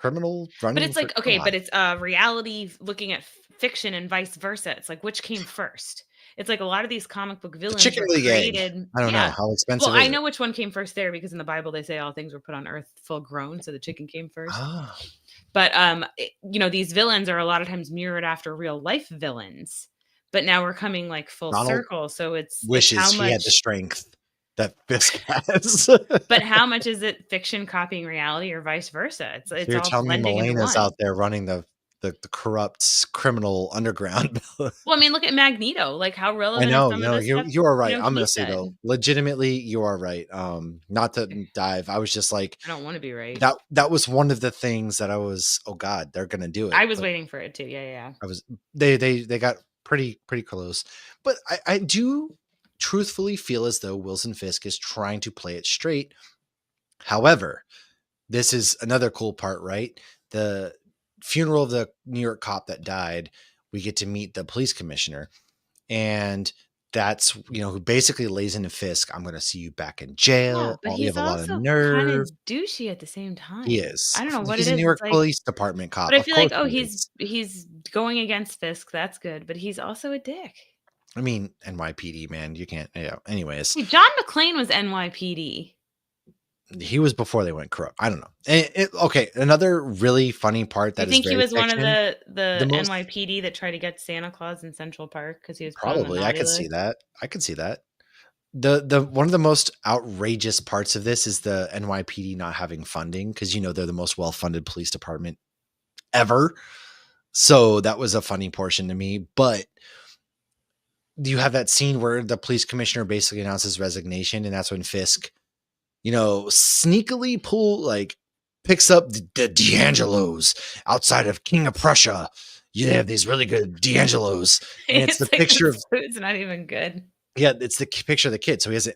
criminal But running it's for like, come okay, on. but it's reality looking at fiction and vice versa. It's like, which came first? It's like a lot of these comic book The villains chicken were or the egg? created. I don't know. Yeah. How Well, expensive I is it? know which one came first there because in the Bible they say all things were put on earth full grown, so the chicken came first. Ah, But these villains are a lot of times mirrored after real life villains. But now we're coming like full Donald circle. So it's wishes how he had the much strength that Fisk has. but how much is it fiction copying reality or vice versa? So It's you're all telling me blending into Melena's one. out there running the corrupt criminal underground. Well, I mean, look at Magneto. Like, how I relevant is know, some of no, this stuff, you are right. I'm he gonna say said? though, legitimately, you are right. Not to dive. I was just like I don't wanna be right. that was one of the things that I was, oh God, they're gonna do it. I was But waiting for it too. Yeah, yeah, yeah. I was they got pretty close. But I do truthfully feel as though Wilson Fisk is trying to play it straight. However, this is another cool part, right? The funeral of the New York cop that died, we get to meet the police commissioner. And that's, who basically lays into Fisk, I'm going to see you back in Yeah, jail. but You he's have a lot of also kinda nerve. douchey at the same He time. is. I don't know what it He's a New is. York It's like Police Department but cop. I Of feel like, course oh, he he's is. he's going against Fisk, that's good, but he's also a dick. I mean, NYPD, man. You can't, anyways. Hey, John McClane was NYPD. He was before they went corrupt. I don't know. Okay, another really funny part You that is think he very was one of fiction. the The most NYPD that tried to get Santa Claus in Central Park because he was put on the probably I naughty could see list? that. I could see that. The one of the most outrageous parts of this is the NYPD not having funding because they're the most well funded police department ever. So that was a funny portion to me. But you have that scene where the police commissioner basically announces resignation, and that's when Fisk, sneakily picks up the D'Angelos outside of King of Prussia. You have these really good D'Angelos, and it's the It's like picture this of food's not even good. yeah, it's the picture of the kid. So he has an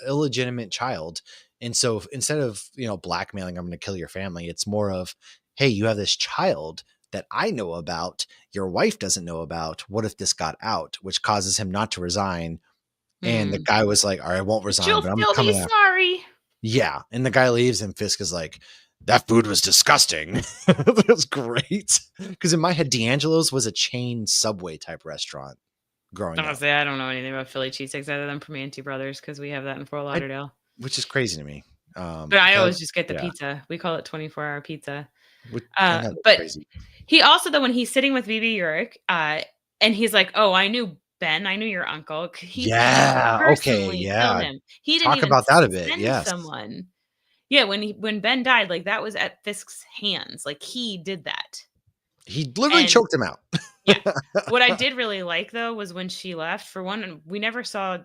illegitimate child, and so instead of blackmailing, I'm going to kill your family. It's more of, hey, you have this child that I know about, your wife doesn't know about. What if this got out, which causes him not to resign? And the Hmm. guy was like, all right, I won't But resign, you'll but I'm still be coming after. sorry. Yeah. And the guy leaves, and Fisk is like, that food was disgusting. That was great. Because in my head, D'Angelo's was a chain Subway type restaurant growing up, Honestly, I don't know anything about Philly cheesesteaks other than from Auntie Brothers because we have that in Fort I, Lauderdale. which is crazy to me. But I Because, always just get the yeah, pizza. We call it 24-hour pizza. I know that's But crazy. he also, though, when he's sitting with BB Urick, and he's like, "Oh, I knew Ben. I knew your uncle. He Yeah. Okay. personally killed Yeah. him. He didn't Talk even about that a bit. send Yes. someone." Yeah, when Ben died, like that was at Fisk's hands. Like he did that. He literally And choked him out. yeah, what I did really like though was when she left. For one, we never saw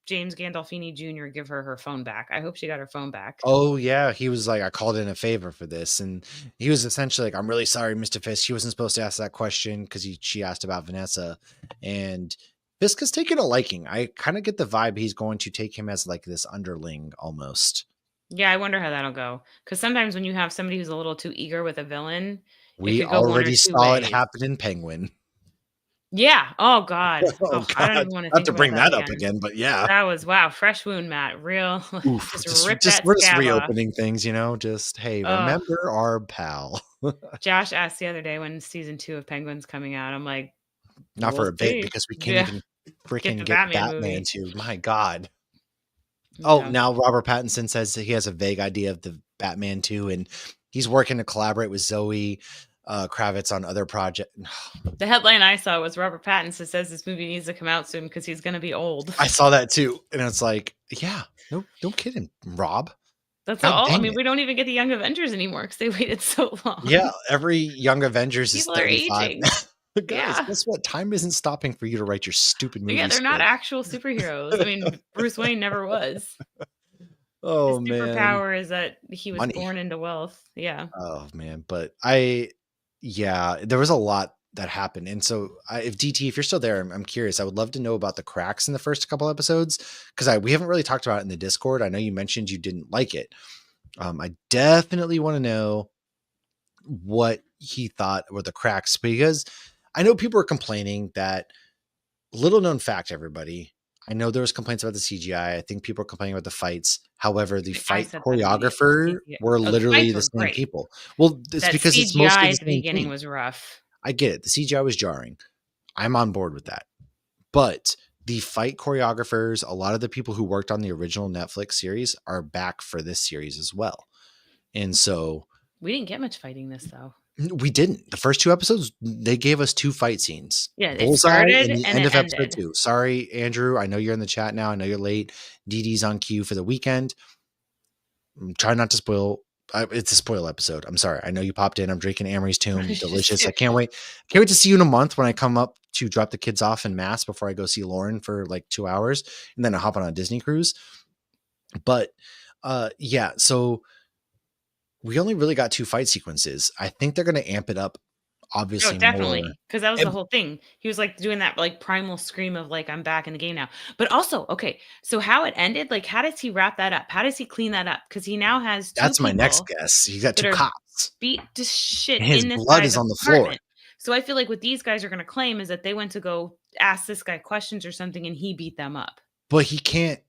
James Gandolfini Jr. give her phone back. I hope she got her phone back. Oh, yeah. He was like, I called in a favor for this. And he was essentially like, I'm really sorry, Mr. Fisk. He wasn't supposed to ask that question because she asked about Vanessa. And Fisk has taken a liking. I kind of get the vibe he's going to take him as like this underling almost. Yeah, I wonder how that'll go. Because sometimes when you have somebody who's a little too eager with a villain, it We could go one or already two saw it ways. happen in Penguin. Yeah. Oh God. Oh, Oh, I don't God. even want to Not think to about bring that that up again. again, but yeah. That was wow, fresh wound, Matt. Real, Oof. just rip Just that we're just scab off. reopening things, just hey, Oh, remember our pal. Josh asked the other day when season 2 of Penguin's coming out. I'm like, Not we'll for a bit see. because we can't Yeah, even get freaking the get Batman Batman movie. to. My God. Oh, Yeah. now Robert Pattinson says that he has a vague idea of the Batman 2, and he's working to collaborate with Zoe Kravitz on other projects. The headline I saw was Robert Pattinson says this movie needs to come out soon because he's going to be old. I saw that too, and it's like, yeah, no kidding, Rob. That's God all. I dang mean, it. we don't even get the Young Avengers anymore because they waited so Yeah, long. every Young Avengers is People are 35 aging. now. Guys, Yeah. guess what? Time isn't stopping for you to write your stupid Yeah, movie they're not script. actual superheroes. I mean, Bruce Wayne never was. His Oh man, superpower is that he was money. born into wealth. Yeah. Oh man, but yeah, there was a lot that happened, and so if DT, if you're still there, I'm curious. I would love to know about the cracks in the first couple episodes because we haven't really talked about it in the Discord. I know you mentioned you didn't like it. I definitely want to know what he thought were the cracks because I know people are complaining that little known fact, everybody. I know there was complaints about the CGI. I think people are complaining about the fights. However, the I fight said that immediately. choreographer CGI. were Oh, the literally fights the were same great. people. Well, it's That because it's mostly CGI the at the same beginning team. was rough. I get it. The CGI was jarring. I'm on board with that. But the fight choreographers, a lot of the people who worked on the original Netflix series are back for this series as well. And so We didn't get much fighting this though. we didn't. The first 2 episodes, they gave us 2 fight scenes. Yeah, it Bullseye started and the and end it of episode ended. 2. Sorry, Andrew. I know you're in the chat now. I know you're late. Dee Dee's on cue for the weekend. Try not to spoil. It's a spoil episode. I'm sorry. I know you popped in. I'm drinking Amory's Tomb. Delicious. I can't wait. Can't wait to see you in a month when I come up to drop the kids off in Mass before I go see Lauren for like 2 hours, and then I hop on a Disney cruise. But yeah, so we only really got 2 fight sequences. I think they're going to amp it up Oh, obviously more. definitely, because that was the And whole thing. He was, like, doing that, like, primal scream of, like, "I'm back in the game now." But also, okay, so how it ended, like, how does he wrap that up? How does he clean that up? Because he now has 2 that's my next people guess. He's got that 2 are cops beat to shit and his in this blood guy's is on the floor. apartment. So I feel like what these guys are gonna claim is that they went to go ask this guy questions or something, and he beat them up. But he can't.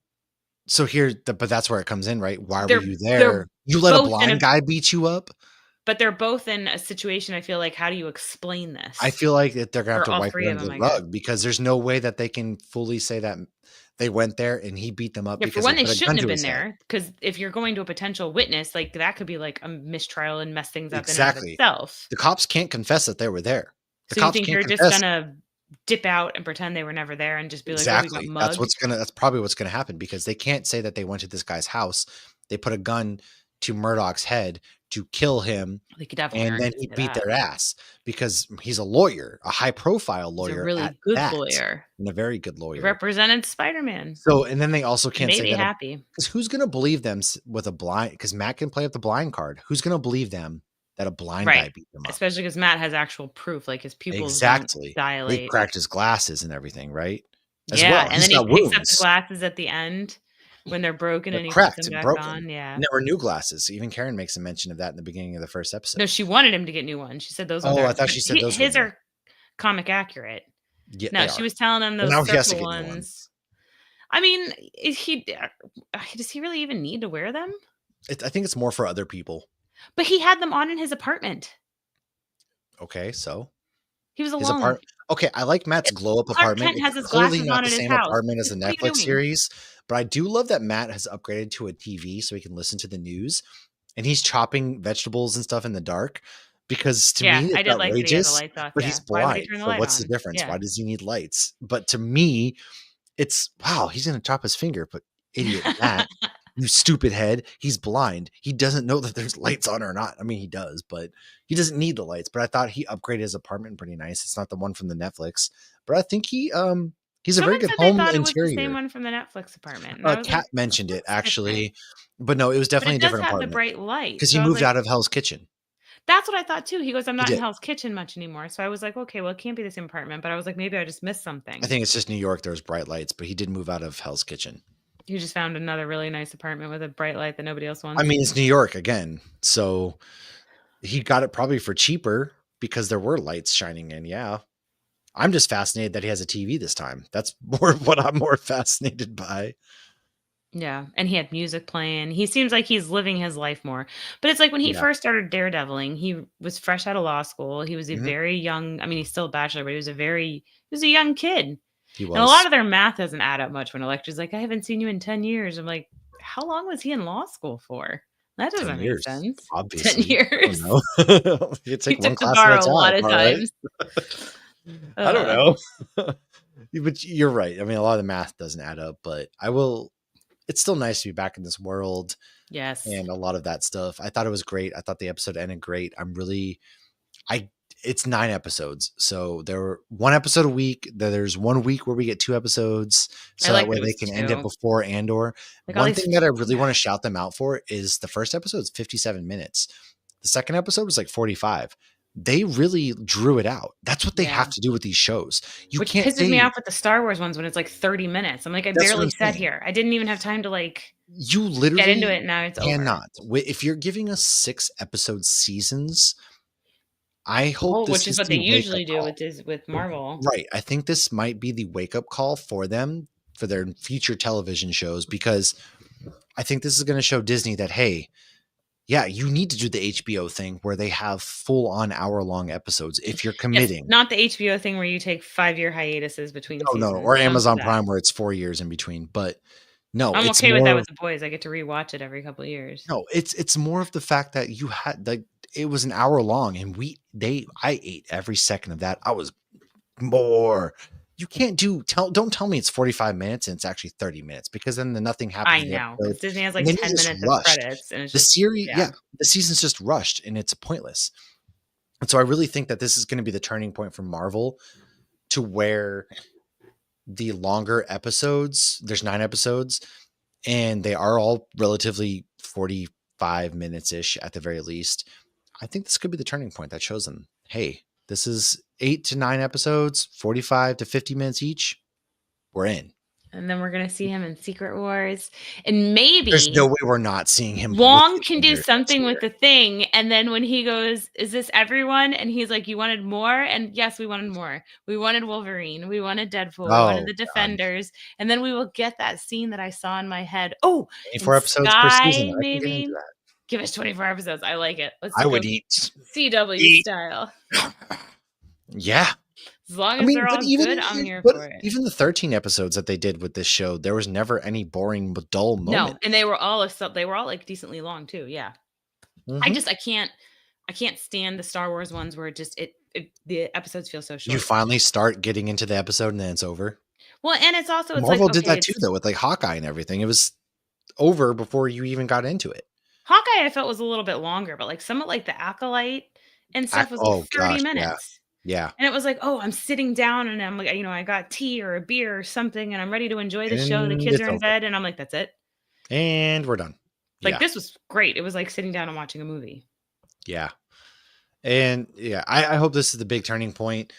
So but that's where it comes in, right? Why were They're you they're there? You let a both in blind a guy beat you up? but they're both in a situation, I feel like, how do you explain I this? feel like that they're gonna have Or to all wipe it 3 of under them, the I guess. rug because there's no way that they can fully say that they went there and he beat them up Yeah, for because they one, they put a gun shouldn't have to been his head. there because if you're going to a potential witness, like, that could be, like, a mistrial and mess things up in and of Exactly. itself. The cops can't confess that they were there. The So you cops think can't they're just confess. gonna dip out and pretend they were never there and just be like, "Oh, we got Exactly. mugged?" That's probably what's gonna happen because they can't say that they went to this guy's house. They put a gun to Murdoch's head to kill him, They could definitely and then argue he to beat that. their ass because he's a lawyer, a high profile He's a lawyer at really good that, lawyer. and a very good He lawyer. represented Spider-Man. So, and then they also He can't may say be that happy. because who's gonna believe them with a blind? Because Matt can play up the blind card. Who's gonna believe them that a blind Right. guy beat them up? Especially because Matt has actual proof, like, his pupils don't Exactly. They dilate. cracked his glasses and everything, right? As Yeah, well, and he's then he got picks up the wounds. glasses at the end when they're broken They're and he puts cracked them and back broken. on, yeah. And there were new glasses. Even Karen makes a mention of that in the beginning of the first episode. No, she wanted him to get new ones. She said those ones Oh, I aren't thought but she said hi those were his new. are comic accurate. Yeah, No, they she are. was telling him Well, those now he has to circle get new ones. ones. I mean, is he does he really even need to wear them? I think it's more for other people. But he had them on in his apartment. Okay, so He was his alone. apart. Okay, I like Matt's If glow up Clark apartment. Kent It's has his clearly glasses not on the at his same house. apartment as the What are you Netflix doing? series, but I do love that Matt has upgraded to a TV so he can listen to the news, and he's chopping vegetables and stuff in the dark because to me Yeah, I it's did like that he had the outrageous, lights off, but he's yeah. Why would he blind. turn the So light what's the on? difference? Yeah. Why does he need lights? But to me, it's wow, he's gonna chop his finger, but idiot Matt, you stupid head, he's blind. He doesn't know that there's lights on or not. I mean, he does, but he doesn't need the lights. But I thought he upgraded his apartment pretty nice. It's not the one from the Netflix, but I think he's a very Someone good said they home thought it was the same interior. one from the Netflix apartment, and I was like, Kat mentioned it "Looks different." actually, but no, it was But definitely it a does different have the apartment bright light, because so he I was moved like, out of Hell's Kitchen. "That's what I thought too." He goes, "I'm He not in did. Hell's Kitchen much anymore." So I was like, "Okay, well, it can't be the same apartment," but I was like, "Maybe I just missed I something." think it's just New York. There's bright lights, but he did move out of Hell's Kitchen. You just found another really nice apartment with a bright light that nobody else I wants. mean, it's New York again, so he got it probably for cheaper because there were lights shining in. Yeah. I'm just fascinated that he has a TV this time. That's more what I'm more fascinated by. Yeah, and he had music playing. He seems like he's living his life more. But it's like when he Yeah. first started daredeviling, he was fresh out of law school. He was a Mhm. very young, I mean, he's still a bachelor, but he was a young kid. He And a lot was of their math doesn't add up much when a lecturer's like, "I haven't seen you in 10 years." I'm like, "How long was he in law school for? That 10 doesn't make years, sense." 10 obviously. I don't years. know. You He take one took the class at bar a a lot time, of all right? times. I don't Ugh. know. But you're right. I mean, a lot of the math doesn't add up, but it's still nice to be back in this world Yes. and a lot of that stuff. I thought it was great. I thought the episode ended great. I it's 9 episodes. So there were 1 episode a week. There's 1 week where we get 2 episodes. I So that like way that it they was can end it 2. before Andor. Like, all One these thing that I really want to shout them out for is the first episode is 57 minutes. The second episode was like 45. They really drew it out. That's what they Yeah. have to do with these shows. You Which can't pisses me say off with the Star Wars ones when it's like 30 minutes. I'm like, "I that's what barely I'm sat saying. here. I didn't even have time to, like, You get into literally it, and now it's over." cannot. If you're giving us 6 episode seasons, I hope Well, this which is is what they the wake up usually do call. with Marvel. Right. I think this might be the wake up call for them for their future television shows, because I think this is going to show Disney that, hey, yeah, you need to do the HBO thing where they have full on hour-long episodes if you're Yes, committing. not the HBO thing where you take 5-year hiatuses between Oh, no, seasons. or Don't do Amazon that. Prime where it's 4 years in between. But no, I'm it's okay with that more with The Boys. I get to rewatch it every couple of years. no, it's more of the fact that you had like it was an hour long and I ate every second of that. I was more. You can't don't tell me it's 45 minutes and it's actually 30 minutes, because then nothing happens I in the know, episode. because Disney has, And like, then you 10 just minutes of rushed. credits, and it's The just series, yeah. yeah, the season's just rushed and it's pointless. And so I really think that this is going to be the turning point for Marvel, to where the longer episodes, there's 9 episodes, and they are all relatively 45 minutes ish at the very least. I think this could be the turning point that shows them, hey, this is 8 to 9 episodes, 45 to 50 minutes each. We're in. And then we're gonna see him in Secret Wars, and There's no maybe way we're not seeing him with Wong the can do Avengers next something with year. the Thing, and then when he goes, "Is this everyone?" And he's like, "You wanted more?" And yes, we wanted more. We wanted Wolverine, we wanted Deadpool, we wanted Oh the God. Defenders, and then we will get that scene that I saw in my head. Oh, and 24 episodes per season. Sky, I can get into maybe? that. Give us 24 episodes. I like it. Let's I go would CW eat. style. Yeah. As long I as mean, they're but all good, I'm here for it. even the 13 episodes that they did with this show, there was never any boring, dull No, moment. and they were all like decently long too. Yeah. Mhm. I can't stand the Star Wars ones where it the episodes feel so You short. finally start getting into the episode and then it's over. Well, and it's also it's like, Marvel did okay, that too, it's though, with like Hawkeye and everything. It was over before you even got into it. Hawkeye I felt was a little bit longer, but like some of like the Acolyte and stuff was like Oh 30 gosh, yeah, minutes. yeah. And it was like, "Oh, I'm sitting down and I'm like, I got tea or a beer or something and I'm ready to enjoy the show. The And kids are it's in over. bed." And I'm like, "That's it." And we're done. Like Yeah, this was great. It was like sitting down and watching a movie. yeah. And yeah, I hope this is the big turning point.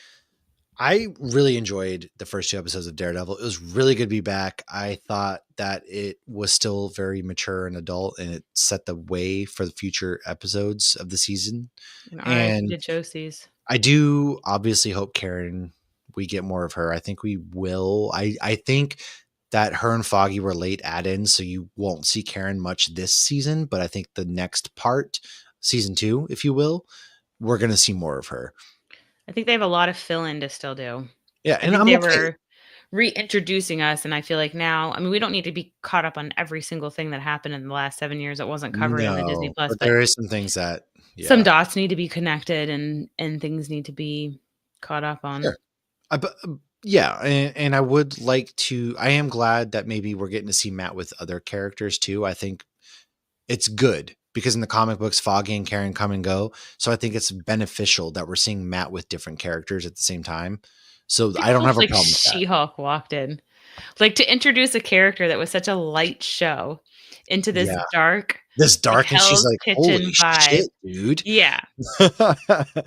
I really enjoyed the first 2 episodes of Daredevil. It was really good to be back. I thought that it was still very mature and adult, and it set the way for the future episodes of the season. And RIP And to Josie's. I do obviously hope Karen, we get more of her. I think we will. I think that her and Foggy were late add-ins, so you won't see Karen much this season, but I think the next part, season 2, if you will, we're going to see more of her. I think they have a lot of fill-in to still do. Yeah, I and think I'm they okay. were reintroducing us, and I feel like now, I mean, we don't need to be caught up on every single thing that happened in the last 7 years that wasn't covered in the Disney No, Plus, but but there is some things that, some yeah, dots need to be connected and things need to be caught up on. sure. But yeah, and I would like to. I am glad that maybe we're getting to see Matt with other characters too. I think it's good because in the comic books, Foggy and Karen come and go. So I think it's beneficial that we're seeing Matt with different characters at the same time. So It'd be I don't cool have if, a like, problem with that. She-Hulk walked in. Like, to introduce a character that was such a light show into this Yeah, dark, this like, dark, and she's Hell's like, "Holy Kitchen vibe. shit, dude! Yeah.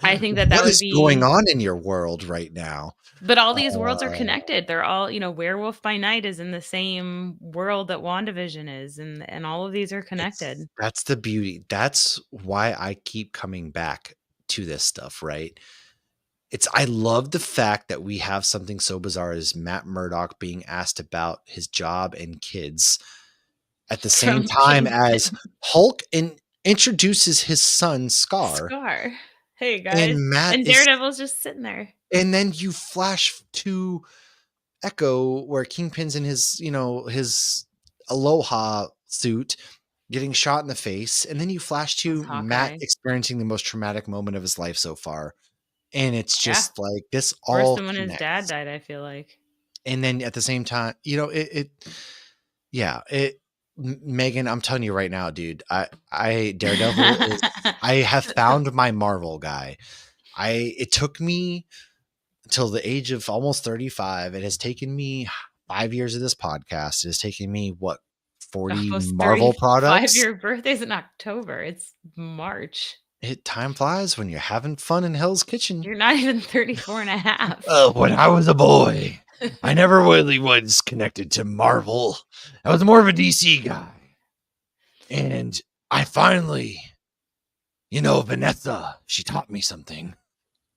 I think that that What would is going be on in your world right now?" but all these worlds are Uh, connected. They're all, Werewolf by Night is in the same world that WandaVision is, and all of these are connected. that's the beauty. That's why I keep coming back to this stuff, right? I love the fact that we have something so bizarre as Matt Murdock being asked about his job and kids at the same From time as Kingpin. Hulk introduces his son Scar, Scar. "Hey, and guys." Matt And is, Daredevil's just sitting there. and then you flash to Echo where Kingpin's in his, his Aloha suit getting shot in the face, and then you flash That's to Matt Hawkeye. experiencing the most traumatic moment of his life so far. And it's Yeah. just like this Worse all than when his dad connects. died, I feel like. And then at the same time, yeah, Megan, I'm telling you right now, dude, Daredevil is, I have found my Marvel guy. It took me until the age of almost 35. It has taken me 5 years of this podcast. It has taken me what, 40 Almost Marvel 35. products. Your birthday's in October. It's March. Time flies when you're having fun in Hell's Kitchen. You're not even 34 and a half. When I was a boy, I never really was connected to Marvel. I was more of a DC guy. And I finally, Vanessa, she taught me something.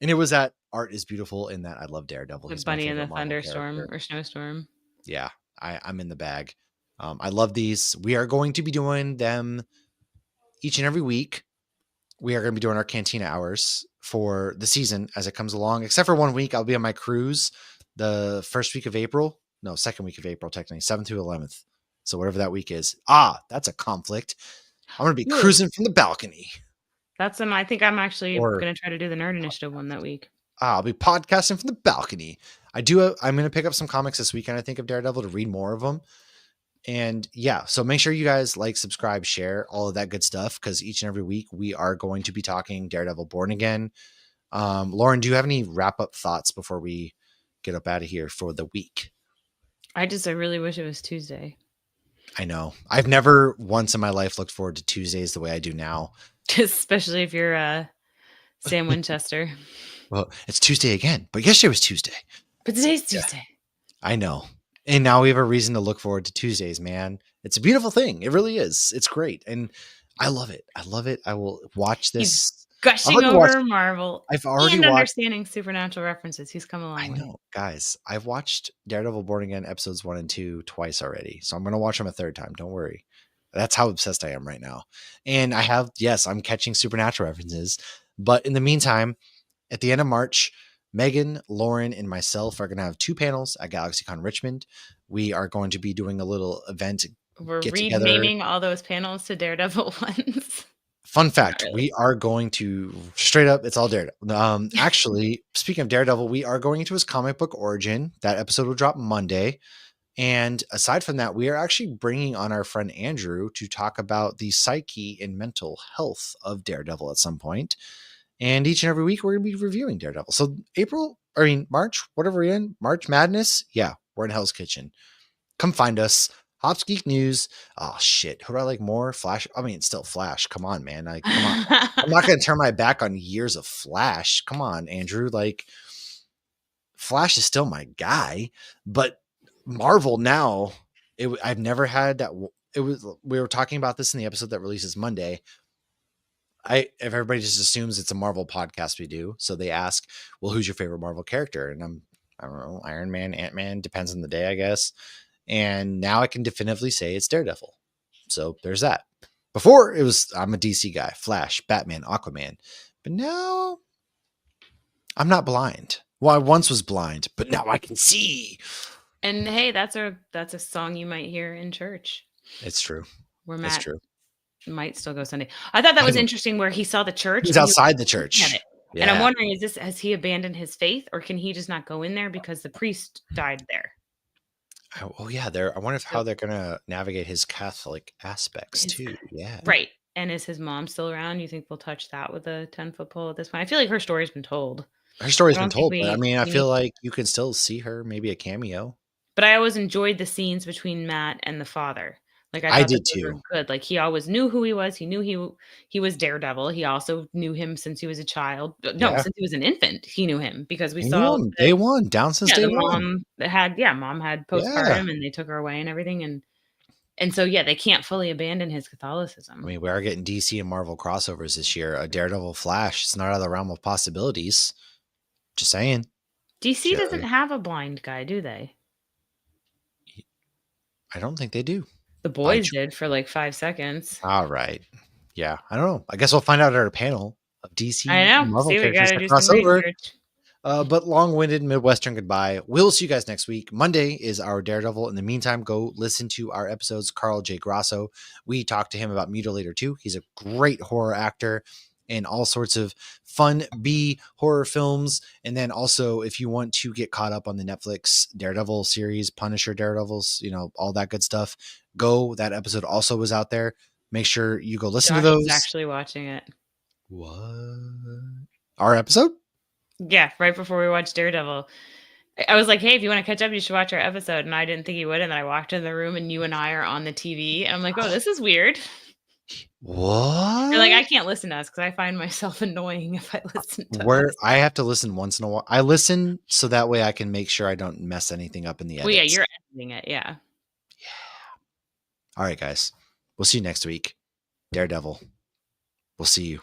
And it was that art is beautiful and that I love Daredevil. The He's my Bunny in favorite the Marvel Thunderstorm character. or Snowstorm. Yeah. I'm in the bag. I love these. We are going to be doing them each and every week. We are going to be doing our Cantina hours for the season as it comes along, except for 1 week. I'll be on my cruise the first week of April. No, second week of April, technically, 7th through 11th. So whatever that week is. That's a conflict. I'm going to be Ooh, cruising from the balcony. that's I think I'm actually Or going to try to do the Nerd Initiative one that week. I'll be podcasting from the balcony. I'm going to pick up some comics this weekend, I think, of Daredevil to read more of them. And yeah, so make sure you guys like, subscribe, share, all of that good stuff, because each and every week we are going to be talking Daredevil Born Again. Lauren, do you have any wrap up thoughts before we get up out of here for the week? I really wish it was Tuesday. I know. I've never once in my life looked forward to Tuesdays the way I do now. Especially if you're Sam Winchester. Well, it's Tuesday again, but yesterday was Tuesday. But today's Tuesday. I know. And now we have a reason to look forward to Tuesdays, man. It's a beautiful thing. It really is. It's great. And I love it. I love it. I will watch this. He's gushing over Marvel. I've already watched understanding supernatural references. He's come a long way. I know, guys. I've watched Daredevil Born Again episodes 1 and 2 twice already. So I'm going to watch them a third time. Don't worry. That's how obsessed I am right now. And I'm catching supernatural references. But in the meantime, at the end of March, Megan, Lauren, and myself are going to have 2 panels at GalaxyCon Richmond. We are going to be doing a little event. We're renaming all those panels to Daredevil ones. Fun fact, really. We are going to straight up, it's all Daredevil. Actually, speaking of Daredevil, we are going into his comic book origin. That episode will drop Monday. And aside from that, we are actually bringing on our friend Andrew to talk about the psyche and mental health of Daredevil at some point. And each and every week, we're going to be reviewing Daredevil. So March, whatever we're in, March Madness. Yeah, we're in Hell's Kitchen. Come find us. Hops Geek News. Oh, shit. Who do I like more? Flash. I mean, it's still Flash. Come on, man. Come on. I'm not going to turn my back on years of Flash. Come on, Andrew. Flash is still my guy. But Marvel now, I've never had that. We were talking about this in the episode that releases Monday. If everybody just assumes it's a Marvel podcast we do, so they ask, well, who's your favorite Marvel character? And I don't know, Iron Man, Ant-Man, depends on the day, I guess. And now I can definitively say it's Daredevil. So there's that. Before I'm a DC guy, Flash, Batman, Aquaman. But now I'm not blind. Well, I once was blind, but now I can see. And hey, that's a song you might hear in church. It's true. Where Matt might still go Sunday. I thought that was interesting where he saw the church. He's outside the church. Yeah. And I'm wondering, has he abandoned his faith, or can he just not go in there because the priest died there? Oh yeah, I wonder how they're gonna navigate his Catholic aspects too. Yeah, right. And is his mom still around? You think they'll touch that with a 10-foot pole at this point? I feel like her story's been told. Her story's been told, but I mean, I feel like you can still see her, maybe a cameo. But I always enjoyed the scenes between Matt and the father. I did too. Good. Like he always knew who he was. He knew he was Daredevil. He also knew him since he was a child. No, since he was an infant, he knew him because we saw him day one, down since day one. Mom had postpartum and they took her away and everything. And so, they can't fully abandon his Catholicism. I mean, we are getting DC and Marvel crossovers this year. A Daredevil Flash. It's not out of the realm of possibilities. Just saying. DC doesn't have a blind guy, do they? I don't think they do. The boys did for like 5 seconds. All right. Yeah. I don't know. I guess we'll find out at our panel of DC and Marvel characters that cross over. But long-winded Midwestern goodbye. We'll see you guys next week. Monday is our Daredevil. In the meantime, go listen to our episodes. Carl J. Grasso. We talked to him about Mutilator 2. He's a great horror actor in all sorts of fun B horror films. And then also, if you want to get caught up on the Netflix Daredevil series, Punisher Daredevils, all that good stuff, that episode also was out there. Make sure you go listen to those. Actually watching it. What? Our episode? Yeah, right before we watched Daredevil. I was like, hey, if you want to catch up, you should watch our episode. And I didn't think he would. And then I walked in the room and you and I are on the TV. And I'm like, oh, this is weird. What? You're like, I can't listen to us because I find myself annoying if I listen to us. I have to listen once in a while. I listen so that way I can make sure I don't mess anything up in the edits. Well, yeah, you're editing it. Yeah. All right, guys. We'll see you next week. Daredevil. We'll see you.